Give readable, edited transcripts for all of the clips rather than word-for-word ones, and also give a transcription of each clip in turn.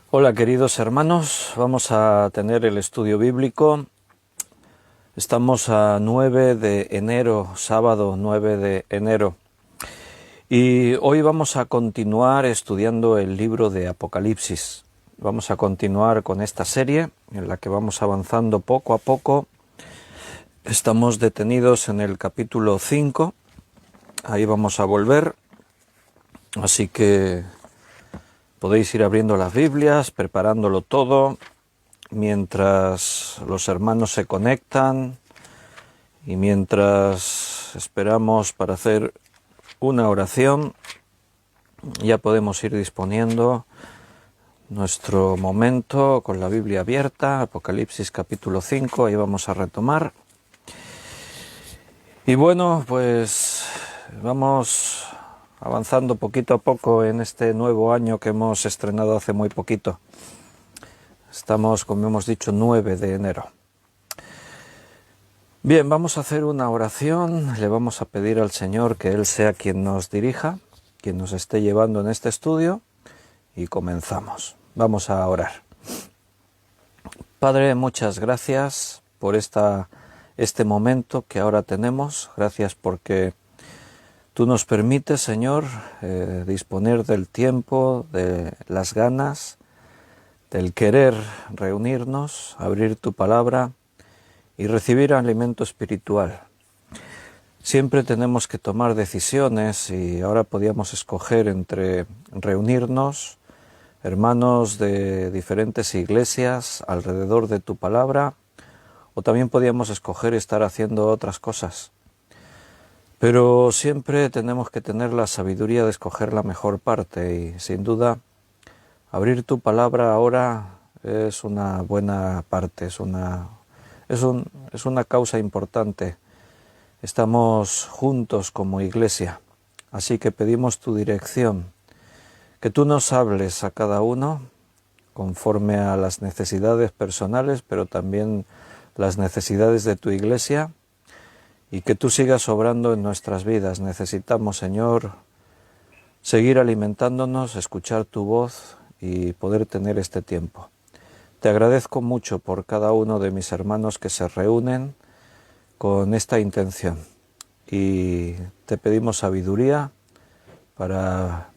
Hola queridos hermanos, vamos a tener el estudio bíblico. Estamos a 9 de enero, sábado 9 de enero. Y hoy vamos a continuar estudiando el libro de Apocalipsis. Vamos a continuar con esta serie en la que vamos avanzando poco a poco. Estamos detenidos en el capítulo 5. Ahí vamos a volver. Así que podéis ir abriendo las Biblias, preparándolo todo, mientras los hermanos se conectan y mientras esperamos para hacer una oración. Ya podemos ir disponiendo nuestro momento con la Biblia abierta, Apocalipsis capítulo 5, ahí vamos a retomar. Y bueno, pues vamos avanzando poquito a poco en este nuevo año que hemos estrenado hace muy poquito. Estamos, como hemos dicho, 9 de enero. Bien, vamos a hacer una oración, le vamos a pedir al Señor que Él sea quien nos dirija, quien nos esté llevando en este estudio, y comenzamos. Vamos a orar. Padre, muchas gracias por este momento que ahora tenemos. Gracias porque Tú nos permites, Señor, disponer del tiempo, de las ganas, del querer reunirnos, abrir Tu palabra y recibir alimento espiritual. Siempre tenemos que tomar decisiones y ahora podíamos escoger entre reunirnos, hermanos de diferentes iglesias alrededor de Tu palabra, o también podíamos escoger estar haciendo otras cosas. Pero siempre tenemos que tener la sabiduría de escoger la mejor parte y, sin duda, abrir Tu palabra ahora es una buena parte, es una causa importante. Estamos juntos como iglesia, así que pedimos Tu dirección, que Tú nos hables a cada uno conforme a las necesidades personales, pero también las necesidades de Tu iglesia, y que Tú sigas obrando en nuestras vidas. Necesitamos, Señor, seguir alimentándonos, escuchar Tu voz y poder tener este tiempo. Te agradezco mucho por cada uno de mis hermanos que se reúnen con esta intención y te pedimos sabiduría para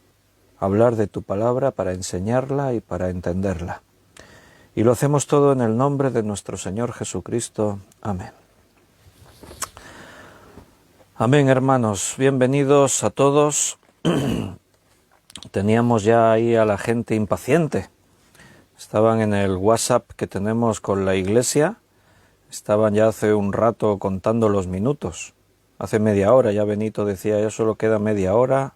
hablar de Tu palabra, para enseñarla y para entenderla. Y lo hacemos todo en el nombre de nuestro Señor Jesucristo. Amén. Amén, hermanos. Bienvenidos a todos. Teníamos ya ahí a la gente impaciente. Estaban en el WhatsApp que tenemos con la iglesia. Estaban ya hace un rato contando los minutos. Hace media hora ya Benito decía, ya solo queda media hora.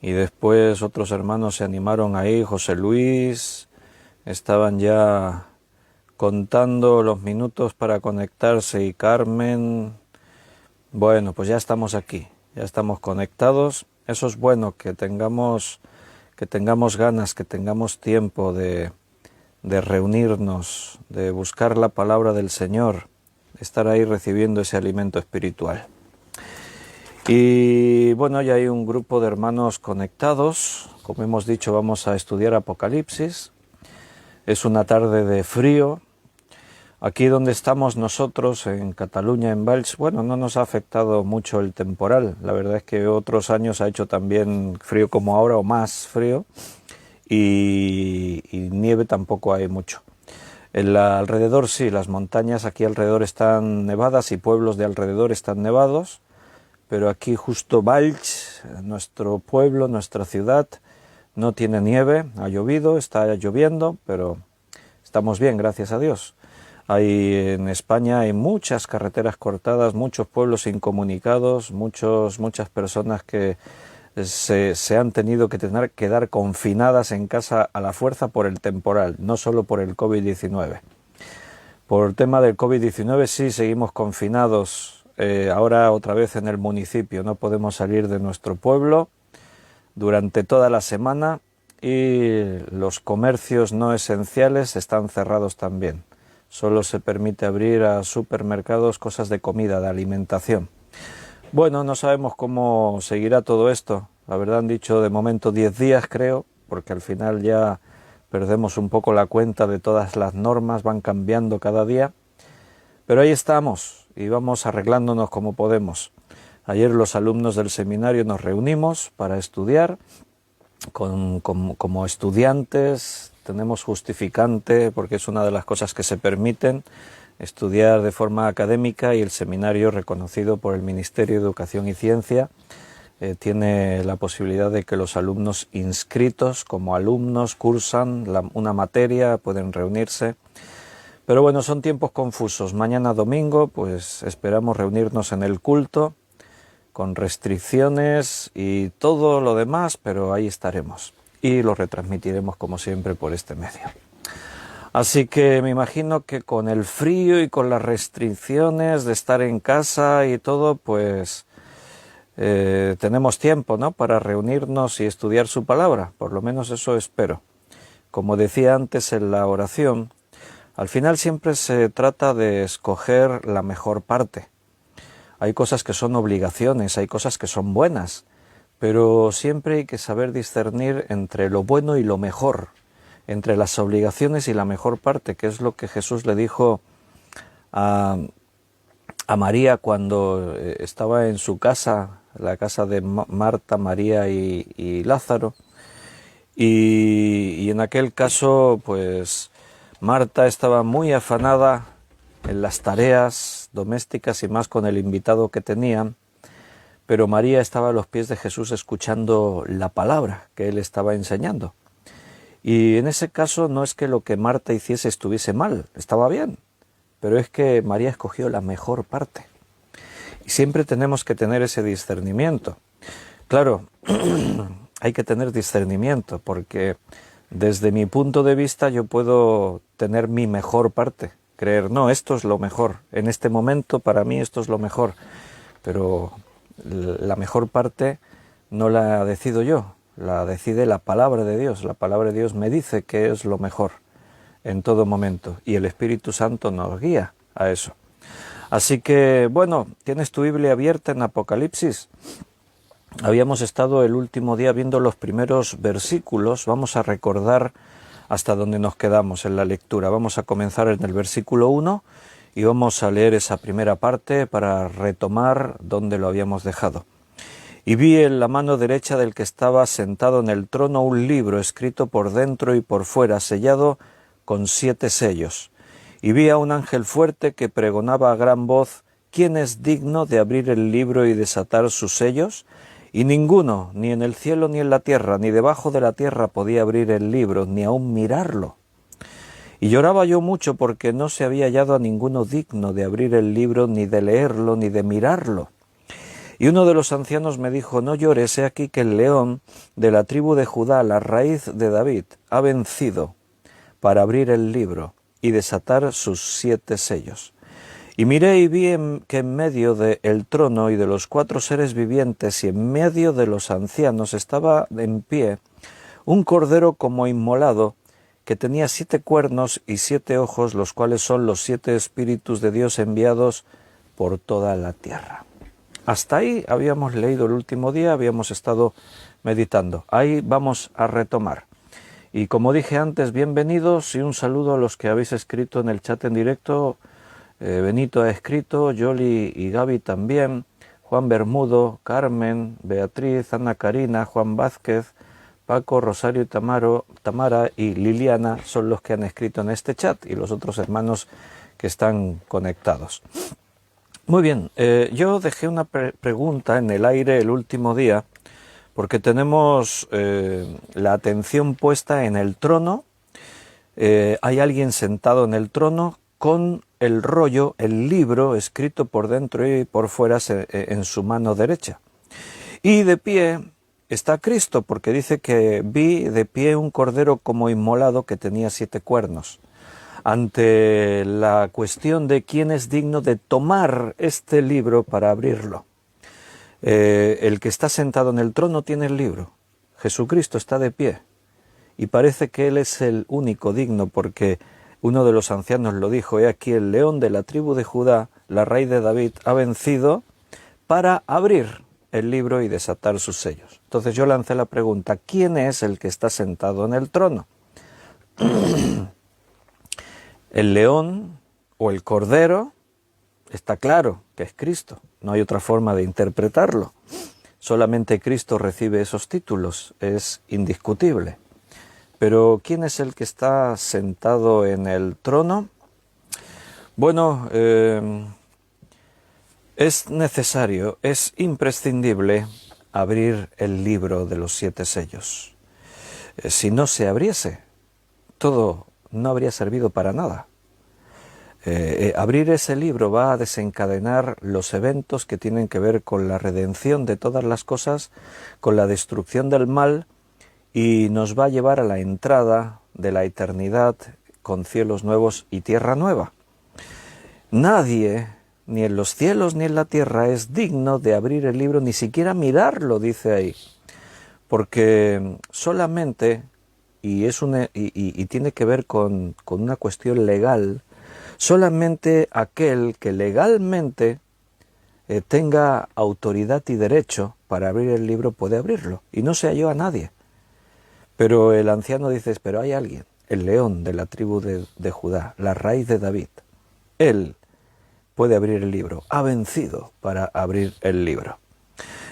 Y después otros hermanos se animaron ahí, José Luis. Estaban ya contando los minutos para conectarse y Carmen. Bueno, pues ya estamos aquí, ya estamos conectados. Eso es bueno, que tengamos ganas, que tengamos tiempo de reunirnos, de buscar la palabra del Señor, de estar ahí recibiendo ese alimento espiritual. Y bueno, ya hay un grupo de hermanos conectados. Como hemos dicho, vamos a estudiar Apocalipsis. Es una tarde de frío. Aquí donde estamos nosotros, en Cataluña, en Valls, bueno, no nos ha afectado mucho el temporal. La verdad es que otros años ha hecho también frío como ahora o más frío y nieve tampoco hay mucho. Alrededor sí, las montañas aquí alrededor están nevadas y pueblos de alrededor están nevados, pero aquí justo Valls, nuestro pueblo, nuestra ciudad, no tiene nieve, ha llovido, está lloviendo, pero estamos bien, gracias a Dios. En España hay muchas carreteras cortadas, muchos pueblos incomunicados, muchas personas que se han tenido que quedar confinadas en casa a la fuerza por el temporal, no solo por el COVID-19. Por el tema del COVID-19 sí seguimos confinados, ahora otra vez en el municipio, no podemos salir de nuestro pueblo durante toda la semana y los comercios no esenciales están cerrados también. Solo se permite abrir a supermercados cosas de comida, de alimentación. Bueno, no sabemos cómo seguirá todo esto. La verdad han dicho de momento 10 días, creo, porque al final ya perdemos un poco la cuenta de todas las normas, van cambiando cada día, pero ahí estamos y vamos arreglándonos como podemos. Ayer los alumnos del seminario nos reunimos para estudiar, como estudiantes tenemos justificante porque es una de las cosas que se permiten, estudiar de forma académica, y el seminario, reconocido por el Ministerio de Educación y Ciencia, tiene la posibilidad de que los alumnos inscritos como alumnos cursan una materia, pueden reunirse. Pero bueno, son tiempos confusos. Mañana domingo pues esperamos reunirnos en el culto con restricciones y todo lo demás, pero ahí estaremos y lo retransmitiremos como siempre por este medio. Así que me imagino que con el frío y con las restricciones de estar en casa y todo, pues tenemos tiempo, ¿no?, para reunirnos y estudiar su palabra, por lo menos eso espero. Como decía antes en la oración, al final siempre se trata de escoger la mejor parte. Hay cosas que son obligaciones, hay cosas que son buenas, pero siempre hay que saber discernir entre lo bueno y lo mejor, entre las obligaciones y la mejor parte, que es lo que Jesús le dijo a María cuando estaba en su casa, la casa de Marta, María y Lázaro, y en aquel caso pues Marta estaba muy afanada en las tareas domésticas y más con el invitado que tenían, pero María estaba a los pies de Jesús escuchando la palabra que él estaba enseñando. Y en ese caso no es que lo que Marta hiciese estuviese mal, estaba bien, pero es que María escogió la mejor parte. Y siempre tenemos que tener ese discernimiento. Claro, hay que tener discernimiento porque desde mi punto de vista yo puedo tener mi mejor parte, creer, no, esto es lo mejor, en este momento para mí esto es lo mejor, pero la mejor parte no la decido yo, la decide la palabra de Dios. La palabra de Dios me dice que es lo mejor en todo momento y el Espíritu Santo nos guía a eso. Así que, bueno, tienes tu Biblia abierta en Apocalipsis. Habíamos estado el último día viendo los primeros versículos. Vamos a recordar hasta donde nos quedamos en la lectura. Vamos a comenzar en el versículo 1 y vamos a leer esa primera parte para retomar donde lo habíamos dejado. Y vi en la mano derecha del que estaba sentado en el trono un libro escrito por dentro y por fuera, sellado con 7 sellos. Y vi a un ángel fuerte que pregonaba a gran voz: ¿quién es digno de abrir el libro y desatar sus sellos? Y ninguno, ni en el cielo ni en la tierra, ni debajo de la tierra, podía abrir el libro, ni aun mirarlo. Y lloraba yo mucho porque no se había hallado a ninguno digno de abrir el libro, ni de leerlo, ni de mirarlo. Y uno de los ancianos me dijo: no llores, he aquí que el león de la tribu de Judá, la raíz de David, ha vencido para abrir el libro y desatar sus 7 sellos. Y miré y vi que en medio del trono y de los 4 seres vivientes y en medio de los ancianos estaba en pie un cordero como inmolado, que tenía 7 cuernos y 7 ojos, los cuales son los 7 espíritus de Dios enviados por toda la tierra. Hasta ahí habíamos leído el último día, habíamos estado meditando. Ahí vamos a retomar. Y como dije antes, bienvenidos y un saludo a los que habéis escrito en el chat en directo. Benito ha escrito, Yoli y Gaby también, Juan Bermudo, Carmen, Beatriz, Ana Karina, Juan Vázquez, Paco, Rosario y Tamara y Liliana son los que han escrito en este chat y los otros hermanos que están conectados. Muy bien, yo dejé una pregunta en el aire el último día porque tenemos la atención puesta en el trono. Hay alguien sentado en el trono con el rollo, el libro escrito por dentro y por fuera en su mano derecha. Y de pie está Cristo, porque dice que vi de pie un cordero como inmolado que tenía 7 cuernos. Ante la cuestión de quién es digno de tomar este libro para abrirlo. El que está sentado en el trono tiene el libro. Jesucristo está de pie. Y parece que Él es el único digno, porque uno de los ancianos lo dijo: he aquí el león de la tribu de Judá, la raíz de David, ha vencido para abrir el libro y desatar sus sellos. Entonces yo lancé la pregunta: ¿quién es el que está sentado en el trono? El león o el cordero está claro que es Cristo, no hay otra forma de interpretarlo. Solamente Cristo recibe esos títulos, es indiscutible. Pero ¿quién es el que está sentado en el trono? Bueno, es necesario, es imprescindible abrir el libro de los 7 sellos. Si no se abriese, todo no habría servido para nada. Abrir ese libro va a desencadenar los eventos que tienen que ver con la redención de todas las cosas, con la destrucción del mal, y nos va a llevar a la entrada de la eternidad con cielos nuevos y tierra nueva. Nadie, ni en los cielos ni en la tierra, es digno de abrir el libro, ni siquiera mirarlo, dice ahí, porque solamente, y tiene que ver con una cuestión legal, solamente aquel que legalmente tenga autoridad y derecho para abrir el libro puede abrirlo, y no se halló a nadie. Pero el anciano dice, pero hay alguien, el león de la tribu de Judá, la raíz de David. Él puede abrir el libro, ha vencido para abrir el libro.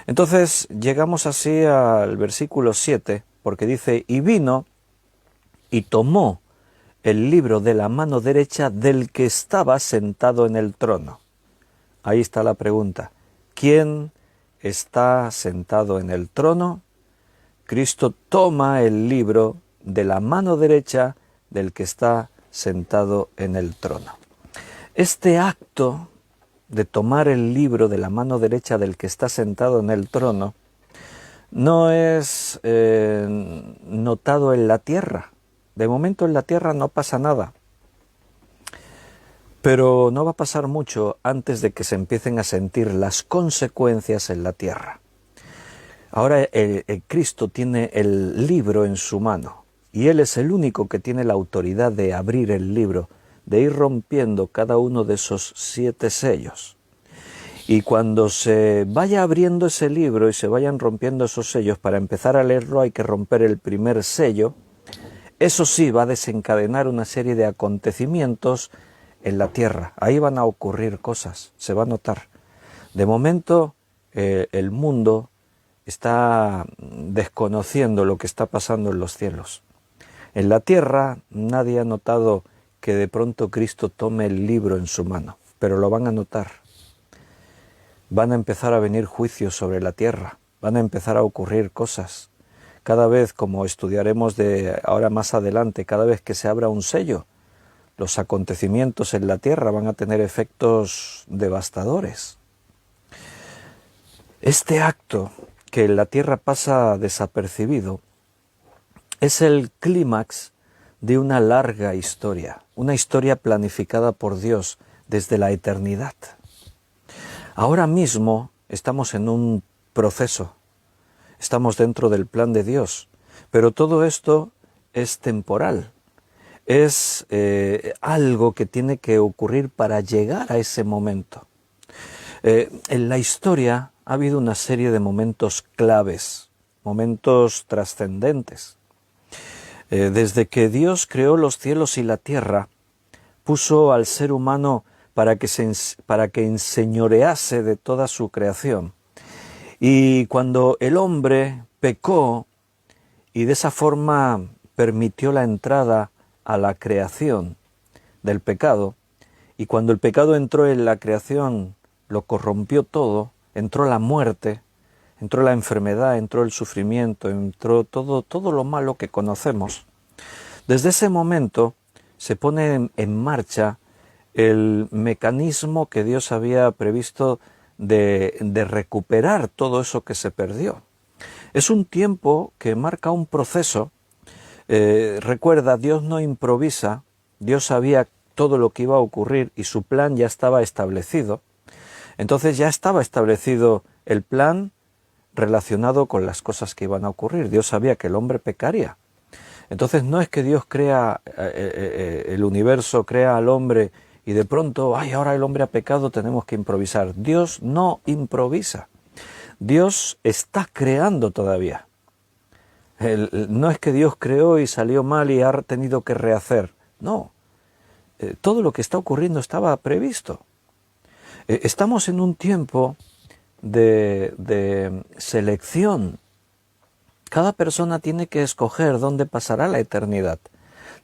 Entonces llegamos así al versículo 7, porque dice, y vino y tomó el libro de la mano derecha del que estaba sentado en el trono. Ahí está la pregunta. ¿Quién está sentado en el trono? Cristo toma el libro de la mano derecha del que está sentado en el trono. Este acto de tomar el libro de la mano derecha del que está sentado en el trono no es notado en la tierra. De momento en la tierra no pasa nada, pero no va a pasar mucho antes de que se empiecen a sentir las consecuencias en la tierra. Ahora el Cristo tiene el libro en su mano y Él es el único que tiene la autoridad de abrir el libro, de ir rompiendo cada uno de esos 7 sellos. Y cuando se vaya abriendo ese libro y se vayan rompiendo esos sellos, para empezar a leerlo hay que romper el primer sello. Eso sí va a desencadenar una serie de acontecimientos en la tierra. Ahí van a ocurrir cosas, se va a notar. De momento el mundo está desconociendo lo que está pasando en los cielos. En la tierra nadie ha notado que de pronto Cristo tome el libro en su mano, pero lo van a notar. Van a empezar a venir juicios sobre la tierra, van a empezar a ocurrir cosas. Cada vez, como estudiaremos de ahora más adelante, cada vez que se abra un sello, los acontecimientos en la tierra van a tener efectos devastadores. Este acto que en la tierra pasa desapercibido es el clímax de una larga historia, una historia planificada por Dios desde la eternidad. Ahora mismo estamos en un proceso, estamos dentro del plan de Dios, pero todo esto es temporal, es algo que tiene que ocurrir para llegar a ese momento. En la historia ha habido una serie de momentos claves, momentos trascendentes. Desde que Dios creó los cielos y la tierra, puso al ser humano para que enseñorease de toda su creación. Y cuando el hombre pecó y de esa forma permitió la entrada a la creación del pecado, y cuando el pecado entró en la creación, lo corrompió todo, entró la muerte, entró la enfermedad, entró el sufrimiento, entró todo lo malo que conocemos. Desde ese momento se pone en marcha el mecanismo que Dios había previsto de recuperar todo eso que se perdió. Es un tiempo que marca un proceso. Recuerda, Dios no improvisa, Dios sabía todo lo que iba a ocurrir y su plan ya estaba establecido. Entonces ya estaba establecido el plan relacionado con las cosas que iban a ocurrir. Dios sabía que el hombre pecaría. Entonces no es que Dios crea el universo, crea al hombre y de pronto, ahora el hombre ha pecado, tenemos que improvisar. Dios no improvisa. Dios está creando todavía. No es que Dios creó y salió mal y ha tenido que rehacer. No, todo lo que está ocurriendo estaba previsto. Estamos en un tiempo de selección. Cada persona tiene que escoger dónde pasará la eternidad.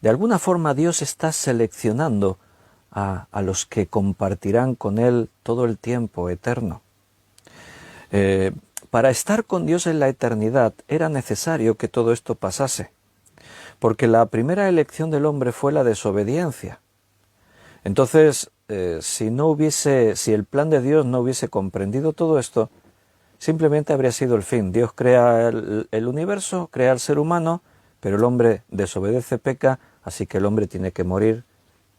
De alguna forma Dios está seleccionando a los que compartirán con Él todo el tiempo eterno. Para estar con Dios en la eternidad era necesario que todo esto pasase, porque la primera elección del hombre fue la desobediencia. Entonces, si el plan de Dios no hubiese comprendido todo esto, simplemente habría sido el fin. Dios crea el universo, crea al ser humano, pero el hombre desobedece, peca, así que el hombre tiene que morir,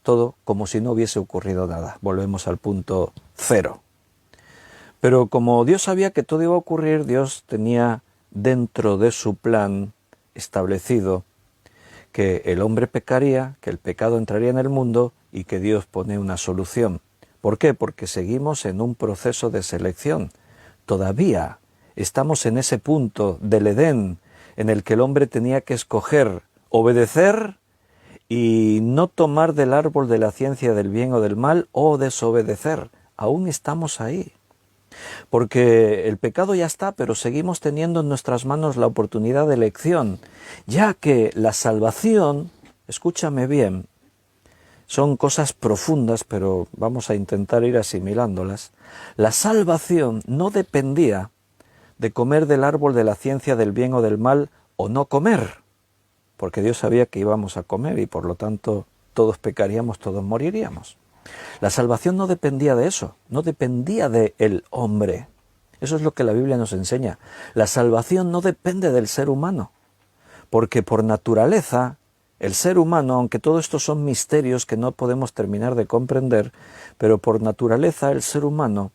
todo como si no hubiese ocurrido nada. Volvemos al punto cero. Pero como Dios sabía que todo iba a ocurrir, Dios tenía dentro de su plan establecido que el hombre pecaría, que el pecado entraría en el mundo y que Dios pone una solución. ¿Por qué? Porque seguimos en un proceso de selección. Todavía estamos en ese punto del Edén en el que el hombre tenía que escoger obedecer y no tomar del árbol de la ciencia del bien o del mal o desobedecer. Aún estamos ahí. Porque el pecado ya está, pero seguimos teniendo en nuestras manos la oportunidad de elección, ya que la salvación, escúchame bien, son cosas profundas, pero vamos a intentar ir asimilándolas. La salvación no dependía de comer del árbol de la ciencia del bien o del mal o no comer, porque Dios sabía que íbamos a comer y por lo tanto todos pecaríamos, todos moriríamos. La salvación no dependía de eso, no dependía del hombre. Eso es lo que la Biblia nos enseña. La salvación no depende del ser humano, porque por naturaleza el ser humano, aunque todo esto son misterios que no podemos terminar de comprender, pero por naturaleza el ser humano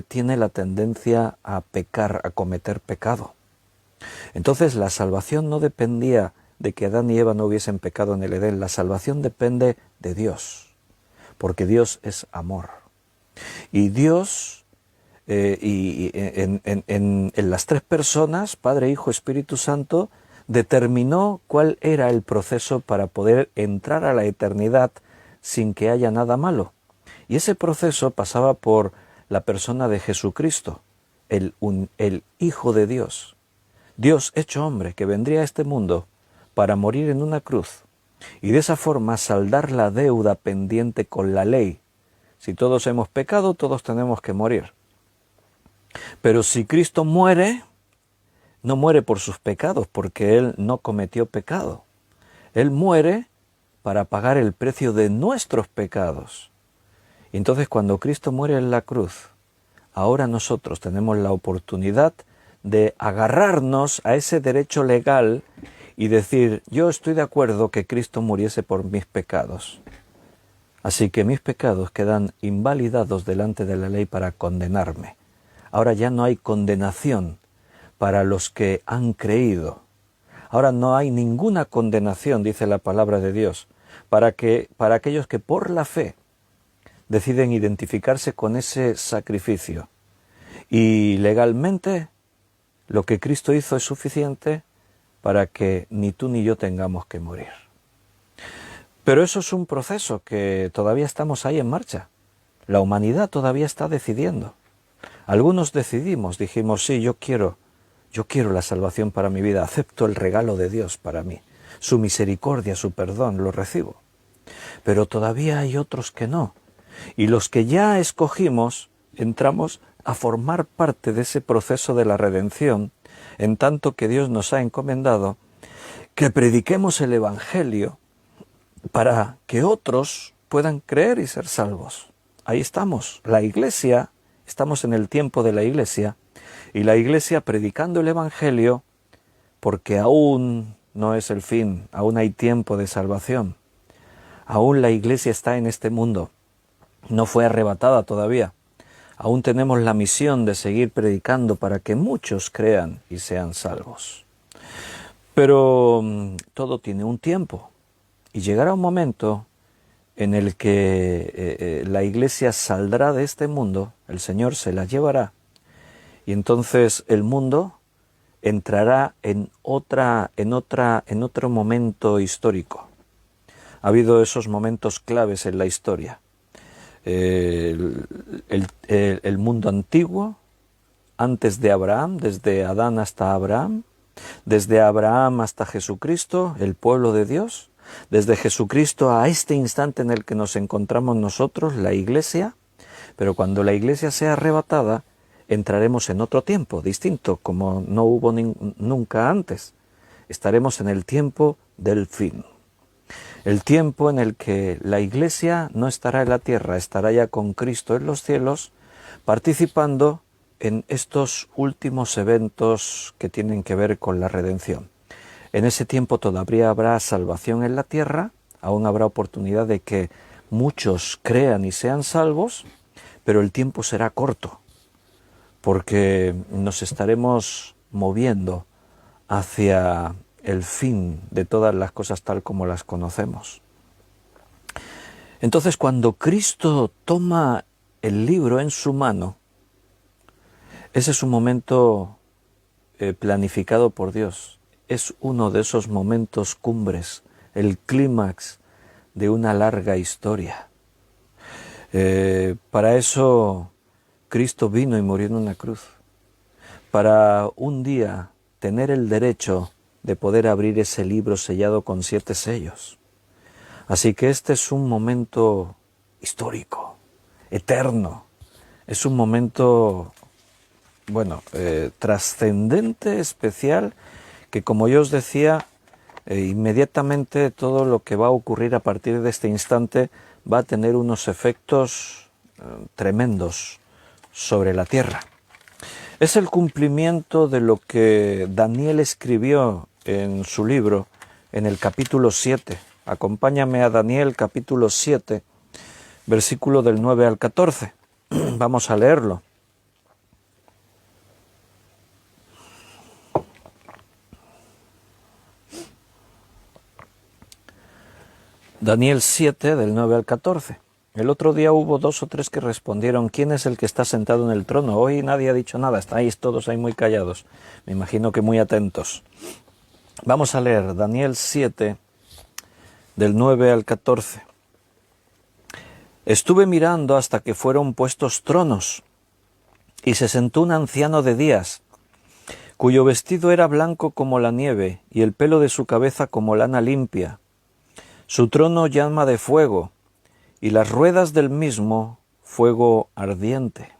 tiene la tendencia a pecar, a cometer pecado. Entonces la salvación no dependía de que Adán y Eva no hubiesen pecado en el Edén, la salvación depende de Dios, porque Dios es amor. Y Dios, en las tres personas, Padre, Hijo, Espíritu Santo, determinó cuál era el proceso para poder entrar a la eternidad sin que haya nada malo. Y ese proceso pasaba por la persona de Jesucristo, el Hijo de Dios. Dios hecho hombre, que vendría a este mundo para morir en una cruz y de esa forma saldar la deuda pendiente con la ley. Si todos hemos pecado, todos tenemos que morir. Pero si Cristo muere, no muere por sus pecados, porque Él no cometió pecado. Él muere para pagar el precio de nuestros pecados. Y entonces cuando Cristo muere en la cruz, ahora nosotros tenemos la oportunidad de agarrarnos a ese derecho legal y decir, yo estoy de acuerdo que Cristo muriese por mis pecados. Así que mis pecados quedan invalidados delante de la ley para condenarme. Ahora ya no hay condenación para los que han creído. Ahora no hay ninguna condenación, dice la palabra de Dios, para aquellos que por la fe deciden identificarse con ese sacrificio. Y legalmente lo que Cristo hizo es suficiente para que ni tú ni yo tengamos que morir. Pero eso es un proceso que todavía estamos ahí en marcha. La humanidad todavía está decidiendo. Algunos dijimos, sí, yo quiero la salvación para mi vida, acepto el regalo de Dios para mí, su misericordia, su perdón, lo recibo. Pero todavía hay otros que no. Y los que ya escogimos, entramos a formar parte de ese proceso de la redención, en tanto que Dios nos ha encomendado que prediquemos el Evangelio para que otros puedan creer y ser salvos. Ahí estamos, la Iglesia, estamos en el tiempo de la Iglesia, y la Iglesia predicando el Evangelio, porque aún no es el fin, aún hay tiempo de salvación. Aún la Iglesia está en este mundo, no fue arrebatada todavía. Aún tenemos la misión de seguir predicando para que muchos crean y sean salvos. Pero todo tiene un tiempo y llegará un momento en el que la Iglesia saldrá de este mundo, el Señor se la llevará y entonces el mundo entrará en otro momento histórico. Ha habido esos momentos claves en la historia. El mundo antiguo, antes de Abraham, desde Adán hasta Abraham, desde Abraham hasta Jesucristo, el pueblo de Dios, desde Jesucristo a este instante en el que nos encontramos nosotros, la Iglesia, pero cuando la Iglesia sea arrebatada, entraremos en otro tiempo distinto, como no hubo nunca antes. Estaremos en el tiempo del fin. El tiempo en el que la Iglesia no estará en la tierra, estará ya con Cristo en los cielos, participando en estos últimos eventos que tienen que ver con la redención. En ese tiempo todavía habrá salvación en la tierra, aún habrá oportunidad de que muchos crean y sean salvos, pero el tiempo será corto, porque nos estaremos moviendo hacia el fin de todas las cosas tal como las conocemos. Entonces, cuando Cristo toma el libro en su mano, ese es un momento planificado por Dios. Es uno de esos momentos cumbres, el clímax de una larga historia. Para eso Cristo vino y murió en una cruz, para un día tener el derecho de poder abrir ese libro sellado con 7 sellos. Así que este es un momento histórico, eterno. Es un momento, trascendente, especial, que como yo os decía, inmediatamente todo lo que va a ocurrir a partir de este instante va a tener unos efectos tremendos sobre la tierra. Es el cumplimiento de lo que Daniel escribió en su libro, en el capítulo 7. Acompáñame a Daniel capítulo 7, versículo del 9 al 14. Vamos a leerlo. Daniel 7, del 9 al 14. El otro día hubo 2 o 3 que respondieron: ¿quién es el que está sentado en el trono? Hoy nadie ha dicho nada, estáis todos ahí muy callados. Me imagino que muy atentos. Vamos a leer Daniel 7, del 9 al 14. Estuve mirando hasta que fueron puestos tronos, y se sentó un anciano de días, cuyo vestido era blanco como la nieve, y el pelo de su cabeza como lana limpia. Su trono llama de fuego, y las ruedas del mismo fuego ardiente.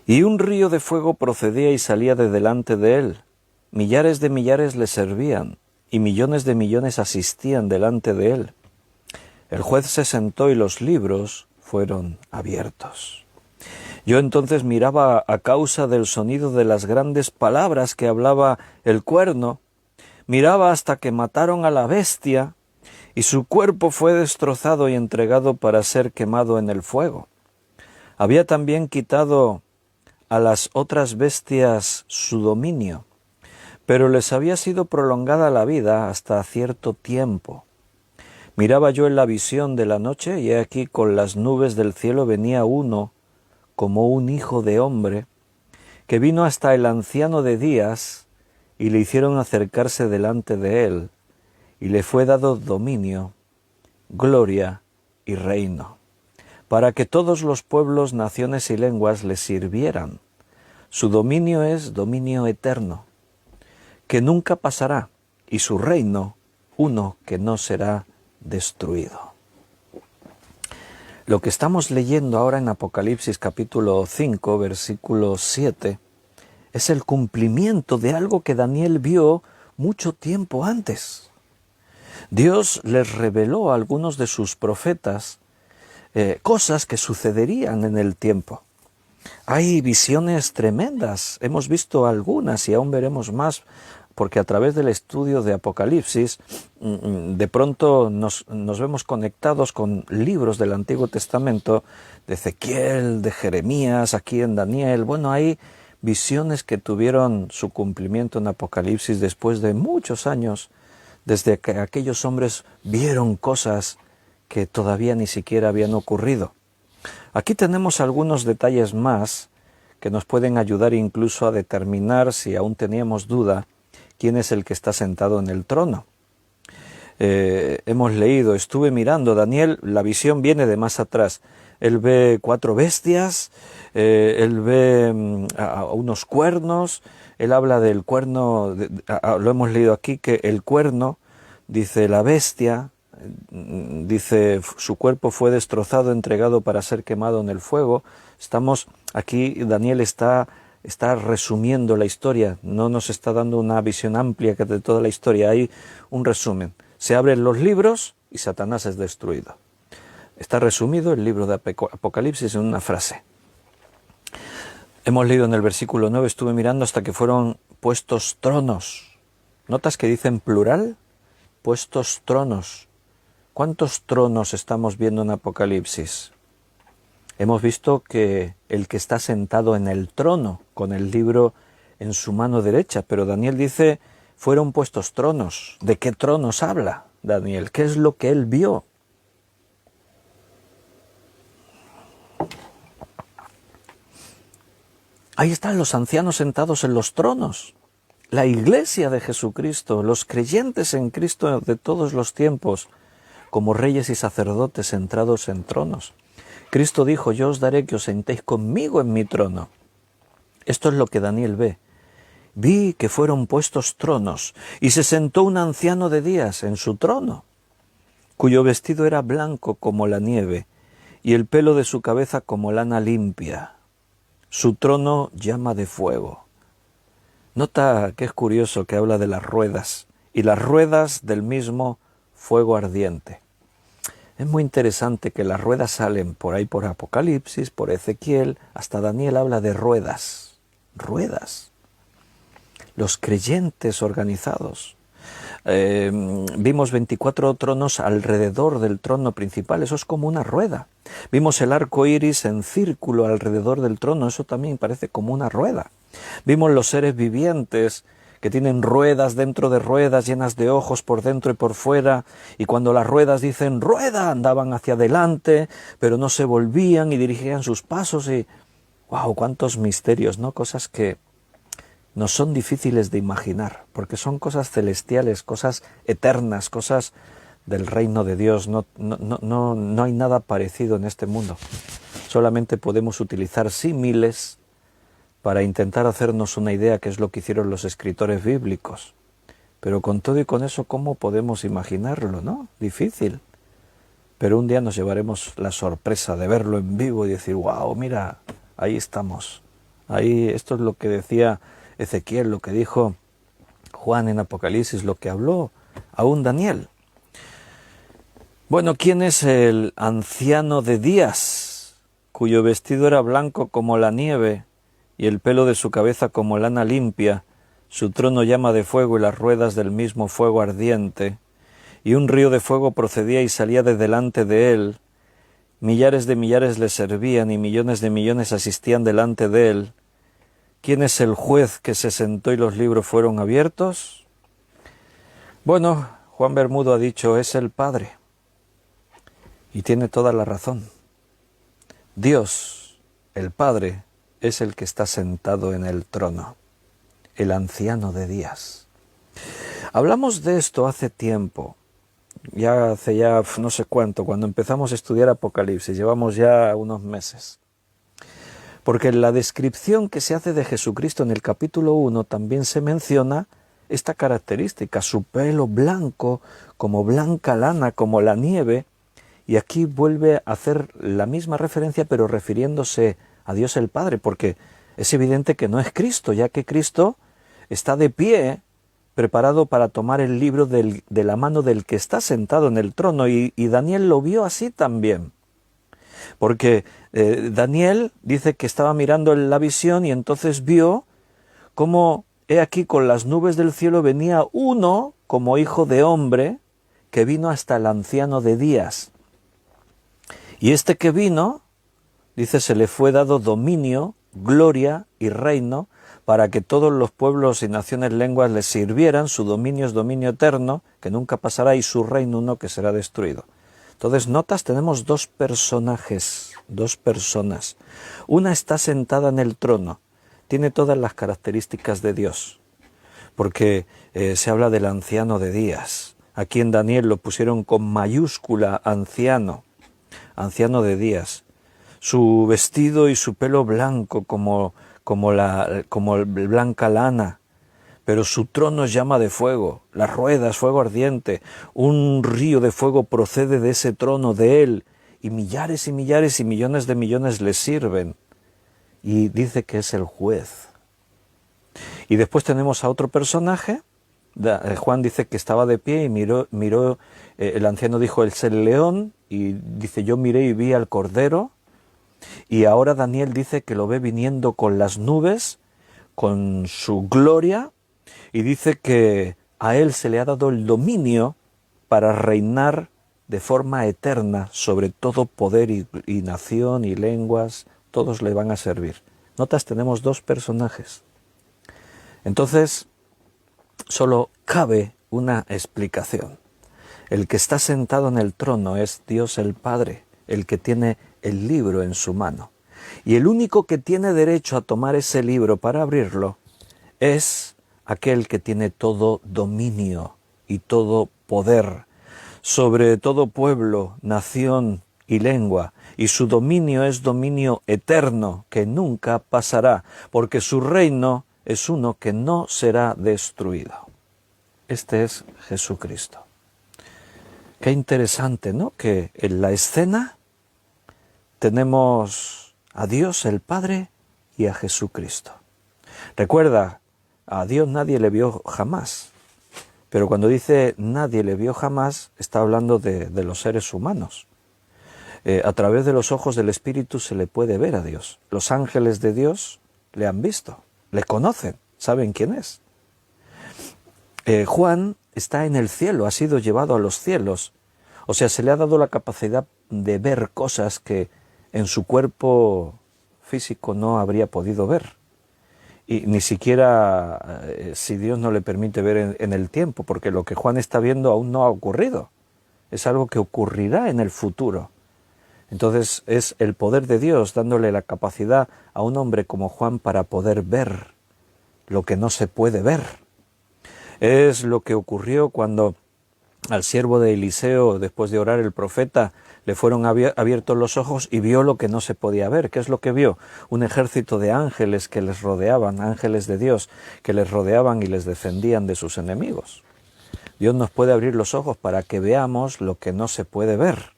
Y un río de fuego procedía y salía de delante de él. Millares de millares le servían, y millones de millones asistían delante de él. El juez se sentó y los libros fueron abiertos. Yo entonces miraba a causa del sonido de las grandes palabras que hablaba el cuerno, miraba hasta que mataron a la bestia, y su cuerpo fue destrozado y entregado para ser quemado en el fuego. Había también quitado a las otras bestias su dominio, pero les había sido prolongada la vida hasta cierto tiempo. Miraba yo en la visión de la noche, y he aquí con las nubes del cielo venía uno como un hijo de hombre, que vino hasta el anciano de días, y le hicieron acercarse delante de él, y le fue dado dominio, gloria y reino, para que todos los pueblos, naciones y lenguas le sirvieran. Su dominio es dominio eterno, que nunca pasará, y su reino, uno que no será destruido. Lo que estamos leyendo ahora en Apocalipsis capítulo 5, versículo 7, es el cumplimiento de algo que Daniel vio mucho tiempo antes. Dios les reveló a algunos de sus profetas cosas que sucederían en el tiempo. Hay visiones tremendas, hemos visto algunas y aún veremos más, porque a través del estudio de Apocalipsis de pronto nos vemos conectados con libros del Antiguo Testamento, de Ezequiel, de Jeremías, aquí en Daniel. Bueno, hay visiones que tuvieron su cumplimiento en Apocalipsis después de muchos años, desde que aquellos hombres vieron cosas que todavía ni siquiera habían ocurrido. Aquí tenemos algunos detalles más que nos pueden ayudar incluso a determinar, si aún teníamos duda, quién es el que está sentado en el trono. Hemos leído, estuve mirando, Daniel, la visión viene de más atrás. Él ve 4 bestias, él ve a unos cuernos, él habla del cuerno, lo hemos leído aquí, que el cuerno, dice la bestia, dice su cuerpo fue destrozado, entregado para ser quemado en el fuego. Estamos aquí, Daniel está resumiendo la historia, no nos está dando una visión amplia de toda la historia, hay un resumen. Se abren los libros y Satanás es destruido. Está resumido el libro de Apocalipsis en una frase. Hemos leído en el versículo 9, estuve mirando hasta que fueron puestos tronos. ¿Notas que dicen plural? Puestos tronos. ¿Cuántos tronos estamos viendo en Apocalipsis? Hemos visto que el que está sentado en el trono, con el libro en su mano derecha, pero Daniel dice, fueron puestos tronos. ¿De qué tronos habla Daniel? ¿Qué es lo que él vio? Ahí están los ancianos sentados en los tronos, la iglesia de Jesucristo, los creyentes en Cristo de todos los tiempos, como reyes y sacerdotes entrados en tronos. Cristo dijo, yo os daré que os sentéis conmigo en mi trono. Esto es lo que Daniel ve. Vi que fueron puestos tronos, y se sentó un anciano de días en su trono, cuyo vestido era blanco como la nieve, y el pelo de su cabeza como lana limpia. Su trono llama de fuego. Nota que es curioso que habla de las ruedas, y las ruedas del mismo fuego ardiente. Es muy interesante que las ruedas salen por ahí por Apocalipsis, por Ezequiel, hasta Daniel habla de ruedas. Ruedas. Los creyentes organizados. Vimos 24 tronos alrededor del trono principal, eso es como una rueda. Vimos el arco iris en círculo alrededor del trono, eso también parece como una rueda. Vimos los seres vivientes que tienen ruedas dentro de ruedas llenas de ojos por dentro y por fuera, y cuando las ruedas dicen rueda, andaban hacia adelante, pero no se volvían y dirigían sus pasos y ¡wow! Cuántos misterios, ¿no? Cosas que nos son difíciles de imaginar, porque son cosas celestiales, cosas eternas, cosas del reino de Dios. No hay nada parecido en este mundo. Solamente podemos utilizar símiles para intentar hacernos una idea, que es lo que hicieron los escritores bíblicos. Pero con todo y con eso, ¿cómo podemos imaginarlo, no? Difícil. Pero un día nos llevaremos la sorpresa de verlo en vivo y decir, wow, mira, ahí estamos. Ahí, esto es lo que decía Ezequiel, lo que dijo Juan en Apocalipsis, lo que habló aún Daniel. Bueno, ¿quién es el anciano de días, cuyo vestido era blanco como la nieve y el pelo de su cabeza como lana limpia? Su trono llama de fuego y las ruedas del mismo fuego ardiente, y un río de fuego procedía y salía de delante de él. Millares de millares le servían y millones de millones asistían delante de él. ¿Quién es el juez que se sentó y los libros fueron abiertos? Bueno, Juan Bermudo ha dicho, es el Padre. Y tiene toda la razón. Dios, el Padre, es el que está sentado en el trono, el anciano de días. Hablamos de esto hace tiempo, hace no sé cuánto, cuando empezamos a estudiar Apocalipsis, llevamos ya unos meses. Porque en la descripción que se hace de Jesucristo en el capítulo 1 también se menciona esta característica, su pelo blanco, como blanca lana, como la nieve, y aquí vuelve a hacer la misma referencia, pero refiriéndose a Dios el Padre, porque es evidente que no es Cristo, ya que Cristo está de pie, preparado para tomar el libro de la mano del que está sentado en el trono, y Daniel lo vio así también. Porque Daniel dice que estaba mirando en la visión y entonces vio cómo, he aquí, con las nubes del cielo venía uno como hijo de hombre que vino hasta el anciano de días. Y este que vino, dice, se le fue dado dominio, gloria y reino para que todos los pueblos y naciones lenguas le sirvieran. Su dominio es dominio eterno, que nunca pasará, y su reino no que será destruido. Entonces, notas, tenemos dos personajes, dos personas. Una está sentada en el trono, tiene todas las características de Dios, porque se habla del anciano de días. Aquí en Daniel lo pusieron con mayúscula, anciano, anciano de días. Su vestido y su pelo blanco como blanca lana, pero su trono es llama de fuego, las ruedas, fuego ardiente, un río de fuego procede de ese trono, de él, y millares y millares y millones de millones le sirven. Y dice que es el juez. Y después tenemos a otro personaje, Juan dice que estaba de pie y miró, el anciano dijo, es el león, y dice, yo miré y vi al cordero, y ahora Daniel dice que lo ve viniendo con las nubes, con su gloria, y dice que a él se le ha dado el dominio para reinar de forma eterna sobre todo poder y nación y lenguas, todos le van a servir. Notas, tenemos dos personajes. Entonces, solo cabe una explicación. El que está sentado en el trono es Dios el Padre, el que tiene el libro en su mano. Y el único que tiene derecho a tomar ese libro para abrirlo es aquel que tiene todo dominio y todo poder sobre todo pueblo, nación y lengua, y su dominio es dominio eterno que nunca pasará, porque su reino es uno que no será destruido. Este es Jesucristo. Qué interesante, ¿no? Que en la escena tenemos a Dios el Padre y a Jesucristo. Recuerda, a Dios nadie le vio jamás, pero cuando dice nadie le vio jamás, está hablando de los seres humanos. A través de los ojos del Espíritu se le puede ver a Dios. Los ángeles de Dios le han visto, le conocen, saben quién es. Juan está en el cielo, ha sido llevado a los cielos. O sea, se le ha dado la capacidad de ver cosas que en su cuerpo físico no habría podido ver. Y ni siquiera si Dios no le permite ver en el tiempo, porque lo que Juan está viendo aún no ha ocurrido. Es algo que ocurrirá en el futuro. Entonces es el poder de Dios dándole la capacidad a un hombre como Juan para poder ver lo que no se puede ver. Es lo que ocurrió cuando al siervo de Eliseo, después de orar el profeta, le fueron abiertos los ojos y vio lo que no se podía ver. ¿Qué es lo que vio? Un ejército de ángeles que les rodeaban, ángeles de Dios, que les rodeaban y les defendían de sus enemigos. Dios nos puede abrir los ojos para que veamos lo que no se puede ver.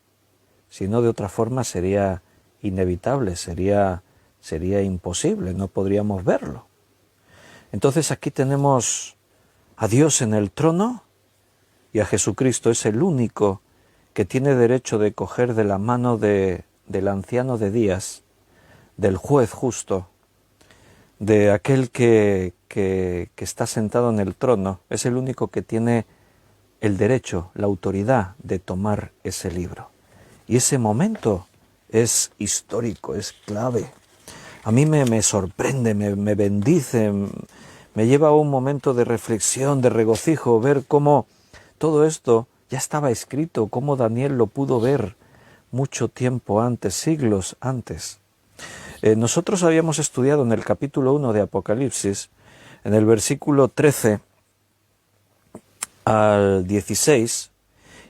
Si no, de otra forma sería inevitable, sería imposible, no podríamos verlo. Entonces aquí tenemos a Dios en el trono y a Jesucristo. Es el único que tiene derecho de coger de la mano del anciano de días, del juez justo, de aquel que está sentado en el trono. Es el único que tiene el derecho, la autoridad de tomar ese libro. Y ese momento es histórico, es clave. A mí me sorprende, me bendice, me lleva a un momento de reflexión, de regocijo, ver cómo todo esto ya estaba escrito, cómo Daniel lo pudo ver mucho tiempo antes, siglos antes. Nosotros habíamos estudiado en el capítulo 1 de Apocalipsis, en el versículo 13 al 16,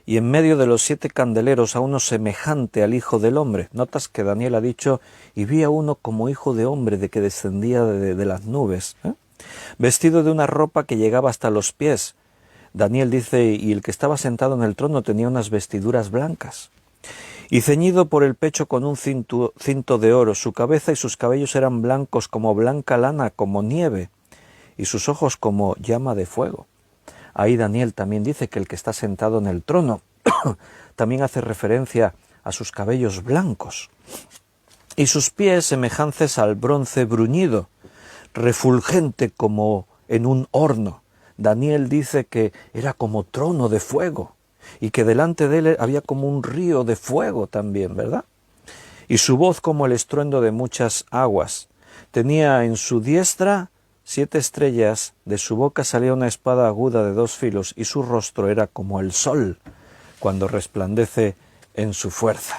y en medio de los 7 candeleros a uno semejante al Hijo del Hombre. Notas que Daniel ha dicho, y vi a uno como hijo de hombre de que descendía de las nubes, vestido de una ropa que llegaba hasta los pies. Daniel dice, y el que estaba sentado en el trono tenía unas vestiduras blancas, y ceñido por el pecho con un cinto de oro. Su cabeza y sus cabellos eran blancos como blanca lana, como nieve, y sus ojos como llama de fuego. Ahí Daniel también dice que el que está sentado en el trono también hace referencia a sus cabellos blancos, y sus pies semejantes al bronce bruñido, refulgente como en un horno. Daniel dice que era como trono de fuego y que delante de él había como un río de fuego también, ¿verdad? Y su voz como el estruendo de muchas aguas. Tenía en su diestra 7 estrellas, de su boca salía una espada aguda de 2 filos y su rostro era como el sol cuando resplandece en su fuerza.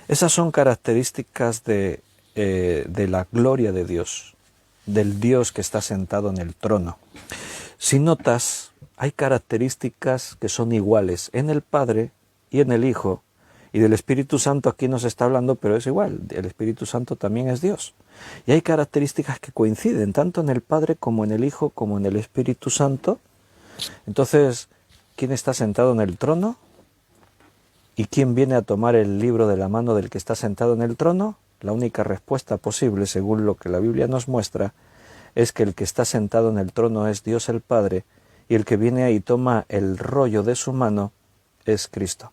Esas son características de la gloria de Dios, del Dios que está sentado en el trono. Si notas, hay características que son iguales en el Padre y en el Hijo, y del Espíritu Santo aquí nos está hablando, pero es igual, el Espíritu Santo también es Dios. Y hay características que coinciden tanto en el Padre como en el Hijo como en el Espíritu Santo. Entonces, ¿quién está sentado en el trono? ¿Y quién viene a tomar el libro de la mano del que está sentado en el trono? La única respuesta posible, según lo que la Biblia nos muestra, es que el que está sentado en el trono es Dios el Padre, y el que viene ahí y toma el rollo de su mano es Cristo.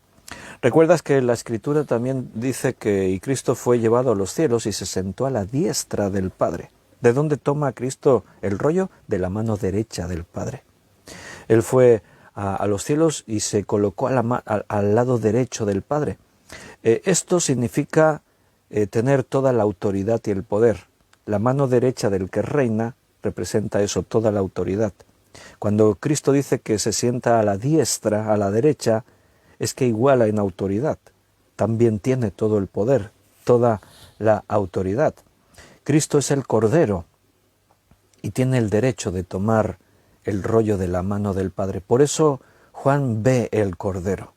¿Recuerdas que la Escritura también dice que y Cristo fue llevado a los cielos y se sentó a la diestra del Padre? ¿De dónde toma Cristo el rollo? De la mano derecha del Padre. Él fue a los cielos y se colocó al lado derecho del Padre. Esto significa tener toda la autoridad y el poder. La mano derecha del que reina representa eso, toda la autoridad. Cuando Cristo dice que se sienta a la diestra, a la derecha, es que iguala en autoridad. También tiene todo el poder, toda la autoridad. Cristo es el Cordero y tiene el derecho de tomar el rollo de la mano del Padre. Por eso Juan ve el Cordero,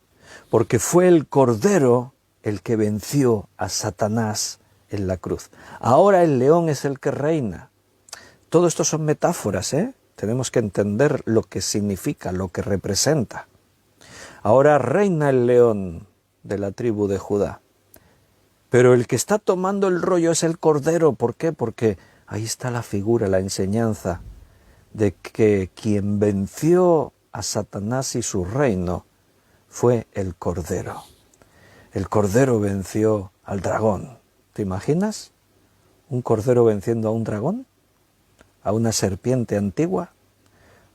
porque fue el Cordero el que venció a Satanás en la cruz. Ahora el león es el que reina. Todo esto son metáforas, ¿eh? Tenemos que entender lo que significa, lo que representa. Ahora reina el león de la tribu de Judá. Pero el que está tomando el rollo es el Cordero. ¿Por qué? Porque ahí está la figura, la enseñanza de que quien venció a Satanás y su reino fue el Cordero. El Cordero venció al dragón. ¿Te imaginas? ¿Un cordero venciendo a un dragón? ¿A una serpiente antigua?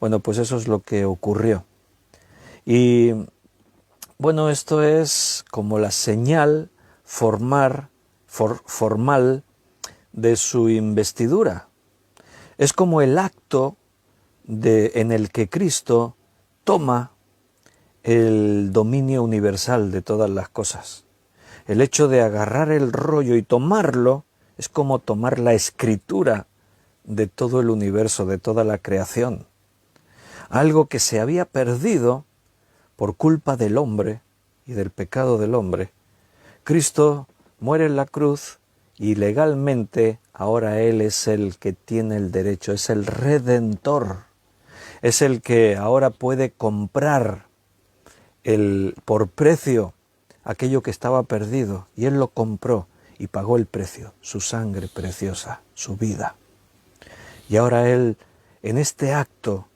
Bueno, pues eso es lo que ocurrió. Y bueno, esto es como la señal formal de su investidura. Es como el acto en el que Cristo toma el dominio universal de todas las cosas. El hecho de agarrar el rollo y tomarlo es como tomar la escritura de todo el universo, de toda la creación. Algo que se había perdido por culpa del hombre y del pecado del hombre. Cristo muere en la cruz y legalmente ahora Él es el que tiene el derecho, es el Redentor, es el que ahora puede comprar por precio aquello que estaba perdido, y Él lo compró y pagó el precio, su sangre preciosa, su vida. Y ahora Él, en este acto,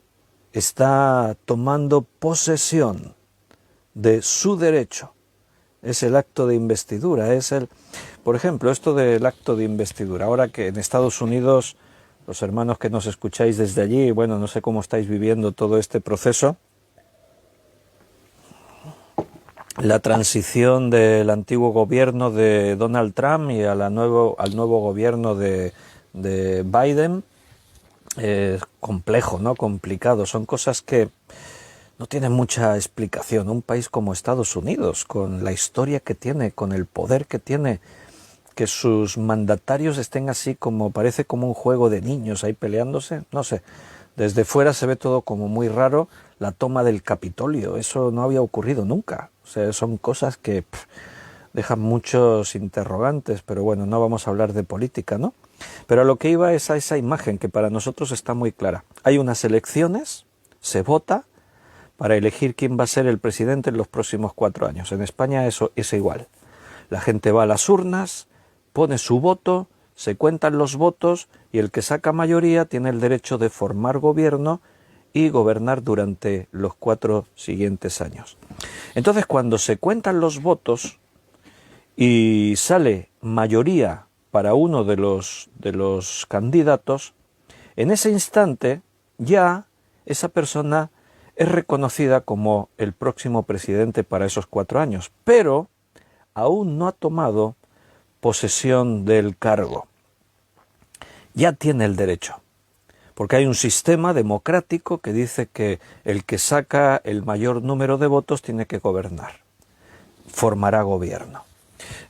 está tomando posesión de su derecho. Es el acto de investidura, por ejemplo, esto del acto de investidura. Ahora que en Estados Unidos, los hermanos que nos escucháis desde allí, bueno, no sé cómo estáis viviendo todo este proceso, la transición del antiguo gobierno de Donald Trump y al nuevo gobierno de Biden, es complejo, ¿no? Complicado. Son cosas que no tienen mucha explicación. Un país como Estados Unidos, con la historia que tiene, con el poder que tiene, que sus mandatarios estén así como, parece como un juego de niños ahí peleándose, no sé. Desde fuera se ve todo como muy raro. La toma del Capitolio, eso no había ocurrido nunca. O sea, son cosas que dejan muchos interrogantes, pero bueno, no vamos a hablar de política, ¿no? Pero a lo que iba es a esa imagen que para nosotros está muy clara. Hay unas elecciones, se vota para elegir quién va a ser el presidente en los próximos 4 años. En España eso es igual. La gente va a las urnas, pone su voto, se cuentan los votos y el que saca mayoría tiene el derecho de formar gobierno y gobernar durante los 4 siguientes años. Entonces, cuando se cuentan los votos y sale mayoría para uno de los candidatos, en ese instante ya esa persona es reconocida como el próximo presidente para esos 4 años, pero aún no ha tomado posesión del cargo. Ya tiene el derecho, porque hay un sistema democrático que dice que el que saca el mayor número de votos tiene que gobernar. formará gobierno.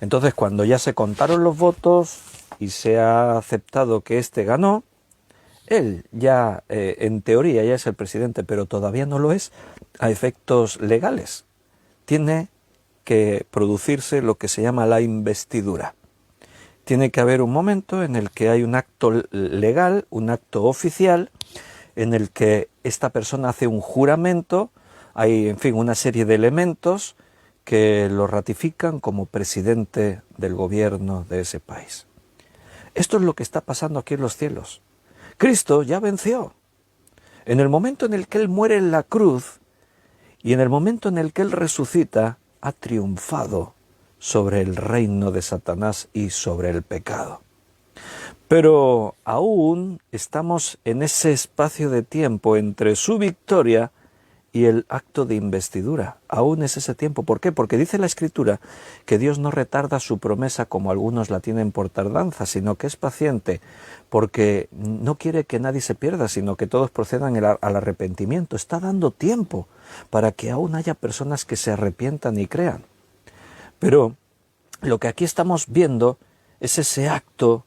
Entonces, cuando ya se contaron los votos y se ha aceptado que este ganó, él ya, en teoría, ya es el presidente, pero todavía no lo es a efectos legales. Tiene que producirse lo que se llama la investidura. Tiene que haber un momento en el que hay un acto legal, un acto oficial, en el que esta persona hace un juramento, hay, en fin, una serie de elementos que lo ratifican como presidente del gobierno de ese país. Esto es lo que está pasando aquí en los cielos. Cristo ya venció. En el momento en el que Él muere en la cruz y en el momento en el que Él resucita, ha triunfado sobre el reino de Satanás y sobre el pecado. Pero aún estamos en ese espacio de tiempo entre su victoria y el acto de investidura. Aún es ese tiempo. ¿Por qué? Porque dice la Escritura que Dios no retarda su promesa como algunos la tienen por tardanza, sino que es paciente, porque no quiere que nadie se pierda, sino que todos procedan al arrepentimiento. Está dando tiempo para que aún haya personas que se arrepientan y crean. Pero lo que aquí estamos viendo es ese acto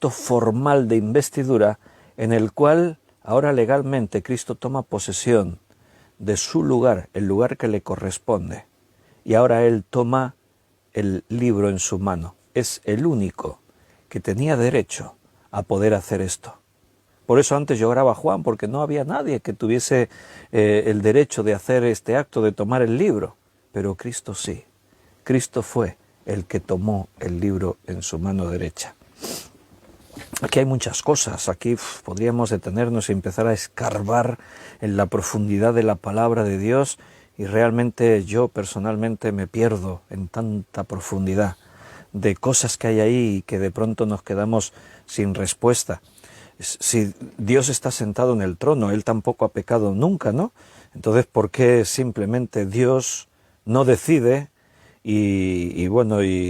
formal de investidura en el cual ahora legalmente Cristo toma posesión de su lugar, el lugar que le corresponde, y ahora Él toma el libro en su mano. Es el único que tenía derecho a poder hacer esto. Por eso antes lloraba Juan, porque no había nadie que tuviese el derecho de hacer este acto, de tomar el libro. Pero Cristo sí. Cristo fue el que tomó el libro en su mano derecha. Aquí hay muchas cosas, aquí podríamos detenernos y empezar a escarbar en la profundidad de la palabra de Dios, y realmente yo personalmente me pierdo en tanta profundidad de cosas que hay ahí y que de pronto nos quedamos sin respuesta. Si Dios está sentado en el trono, Él tampoco ha pecado nunca, ¿no? Entonces, ¿por qué simplemente Dios no decide y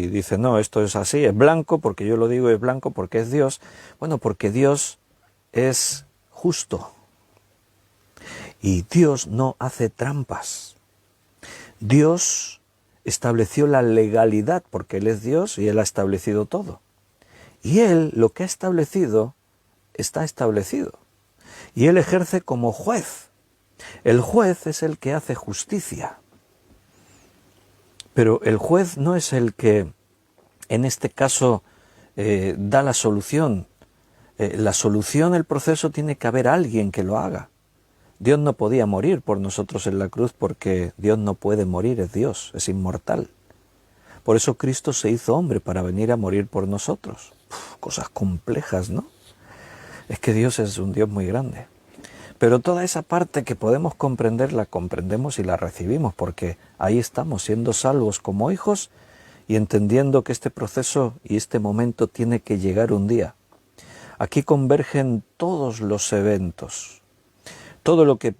dice, no, esto es así, es blanco, porque yo lo digo, es blanco porque es Dios? Bueno, porque Dios es justo y Dios no hace trampas. Dios estableció la legalidad porque Él es Dios y Él ha establecido todo. Y Él, lo que ha establecido, está establecido. Y Él ejerce como juez. El juez es el que hace justicia. Pero el juez no es el que, en este caso, da la solución. La solución, el proceso, tiene que haber alguien que lo haga. Dios no podía morir por nosotros en la cruz porque Dios no puede morir, es Dios, es inmortal. Por eso Cristo se hizo hombre para venir a morir por nosotros. Cosas complejas, ¿no? Es que Dios es un Dios muy grande. Pero toda esa parte que podemos comprender, la comprendemos y la recibimos, porque ahí estamos siendo salvos como hijos y entendiendo que este proceso y este momento tiene que llegar un día. Aquí convergen todos los eventos. Todo lo que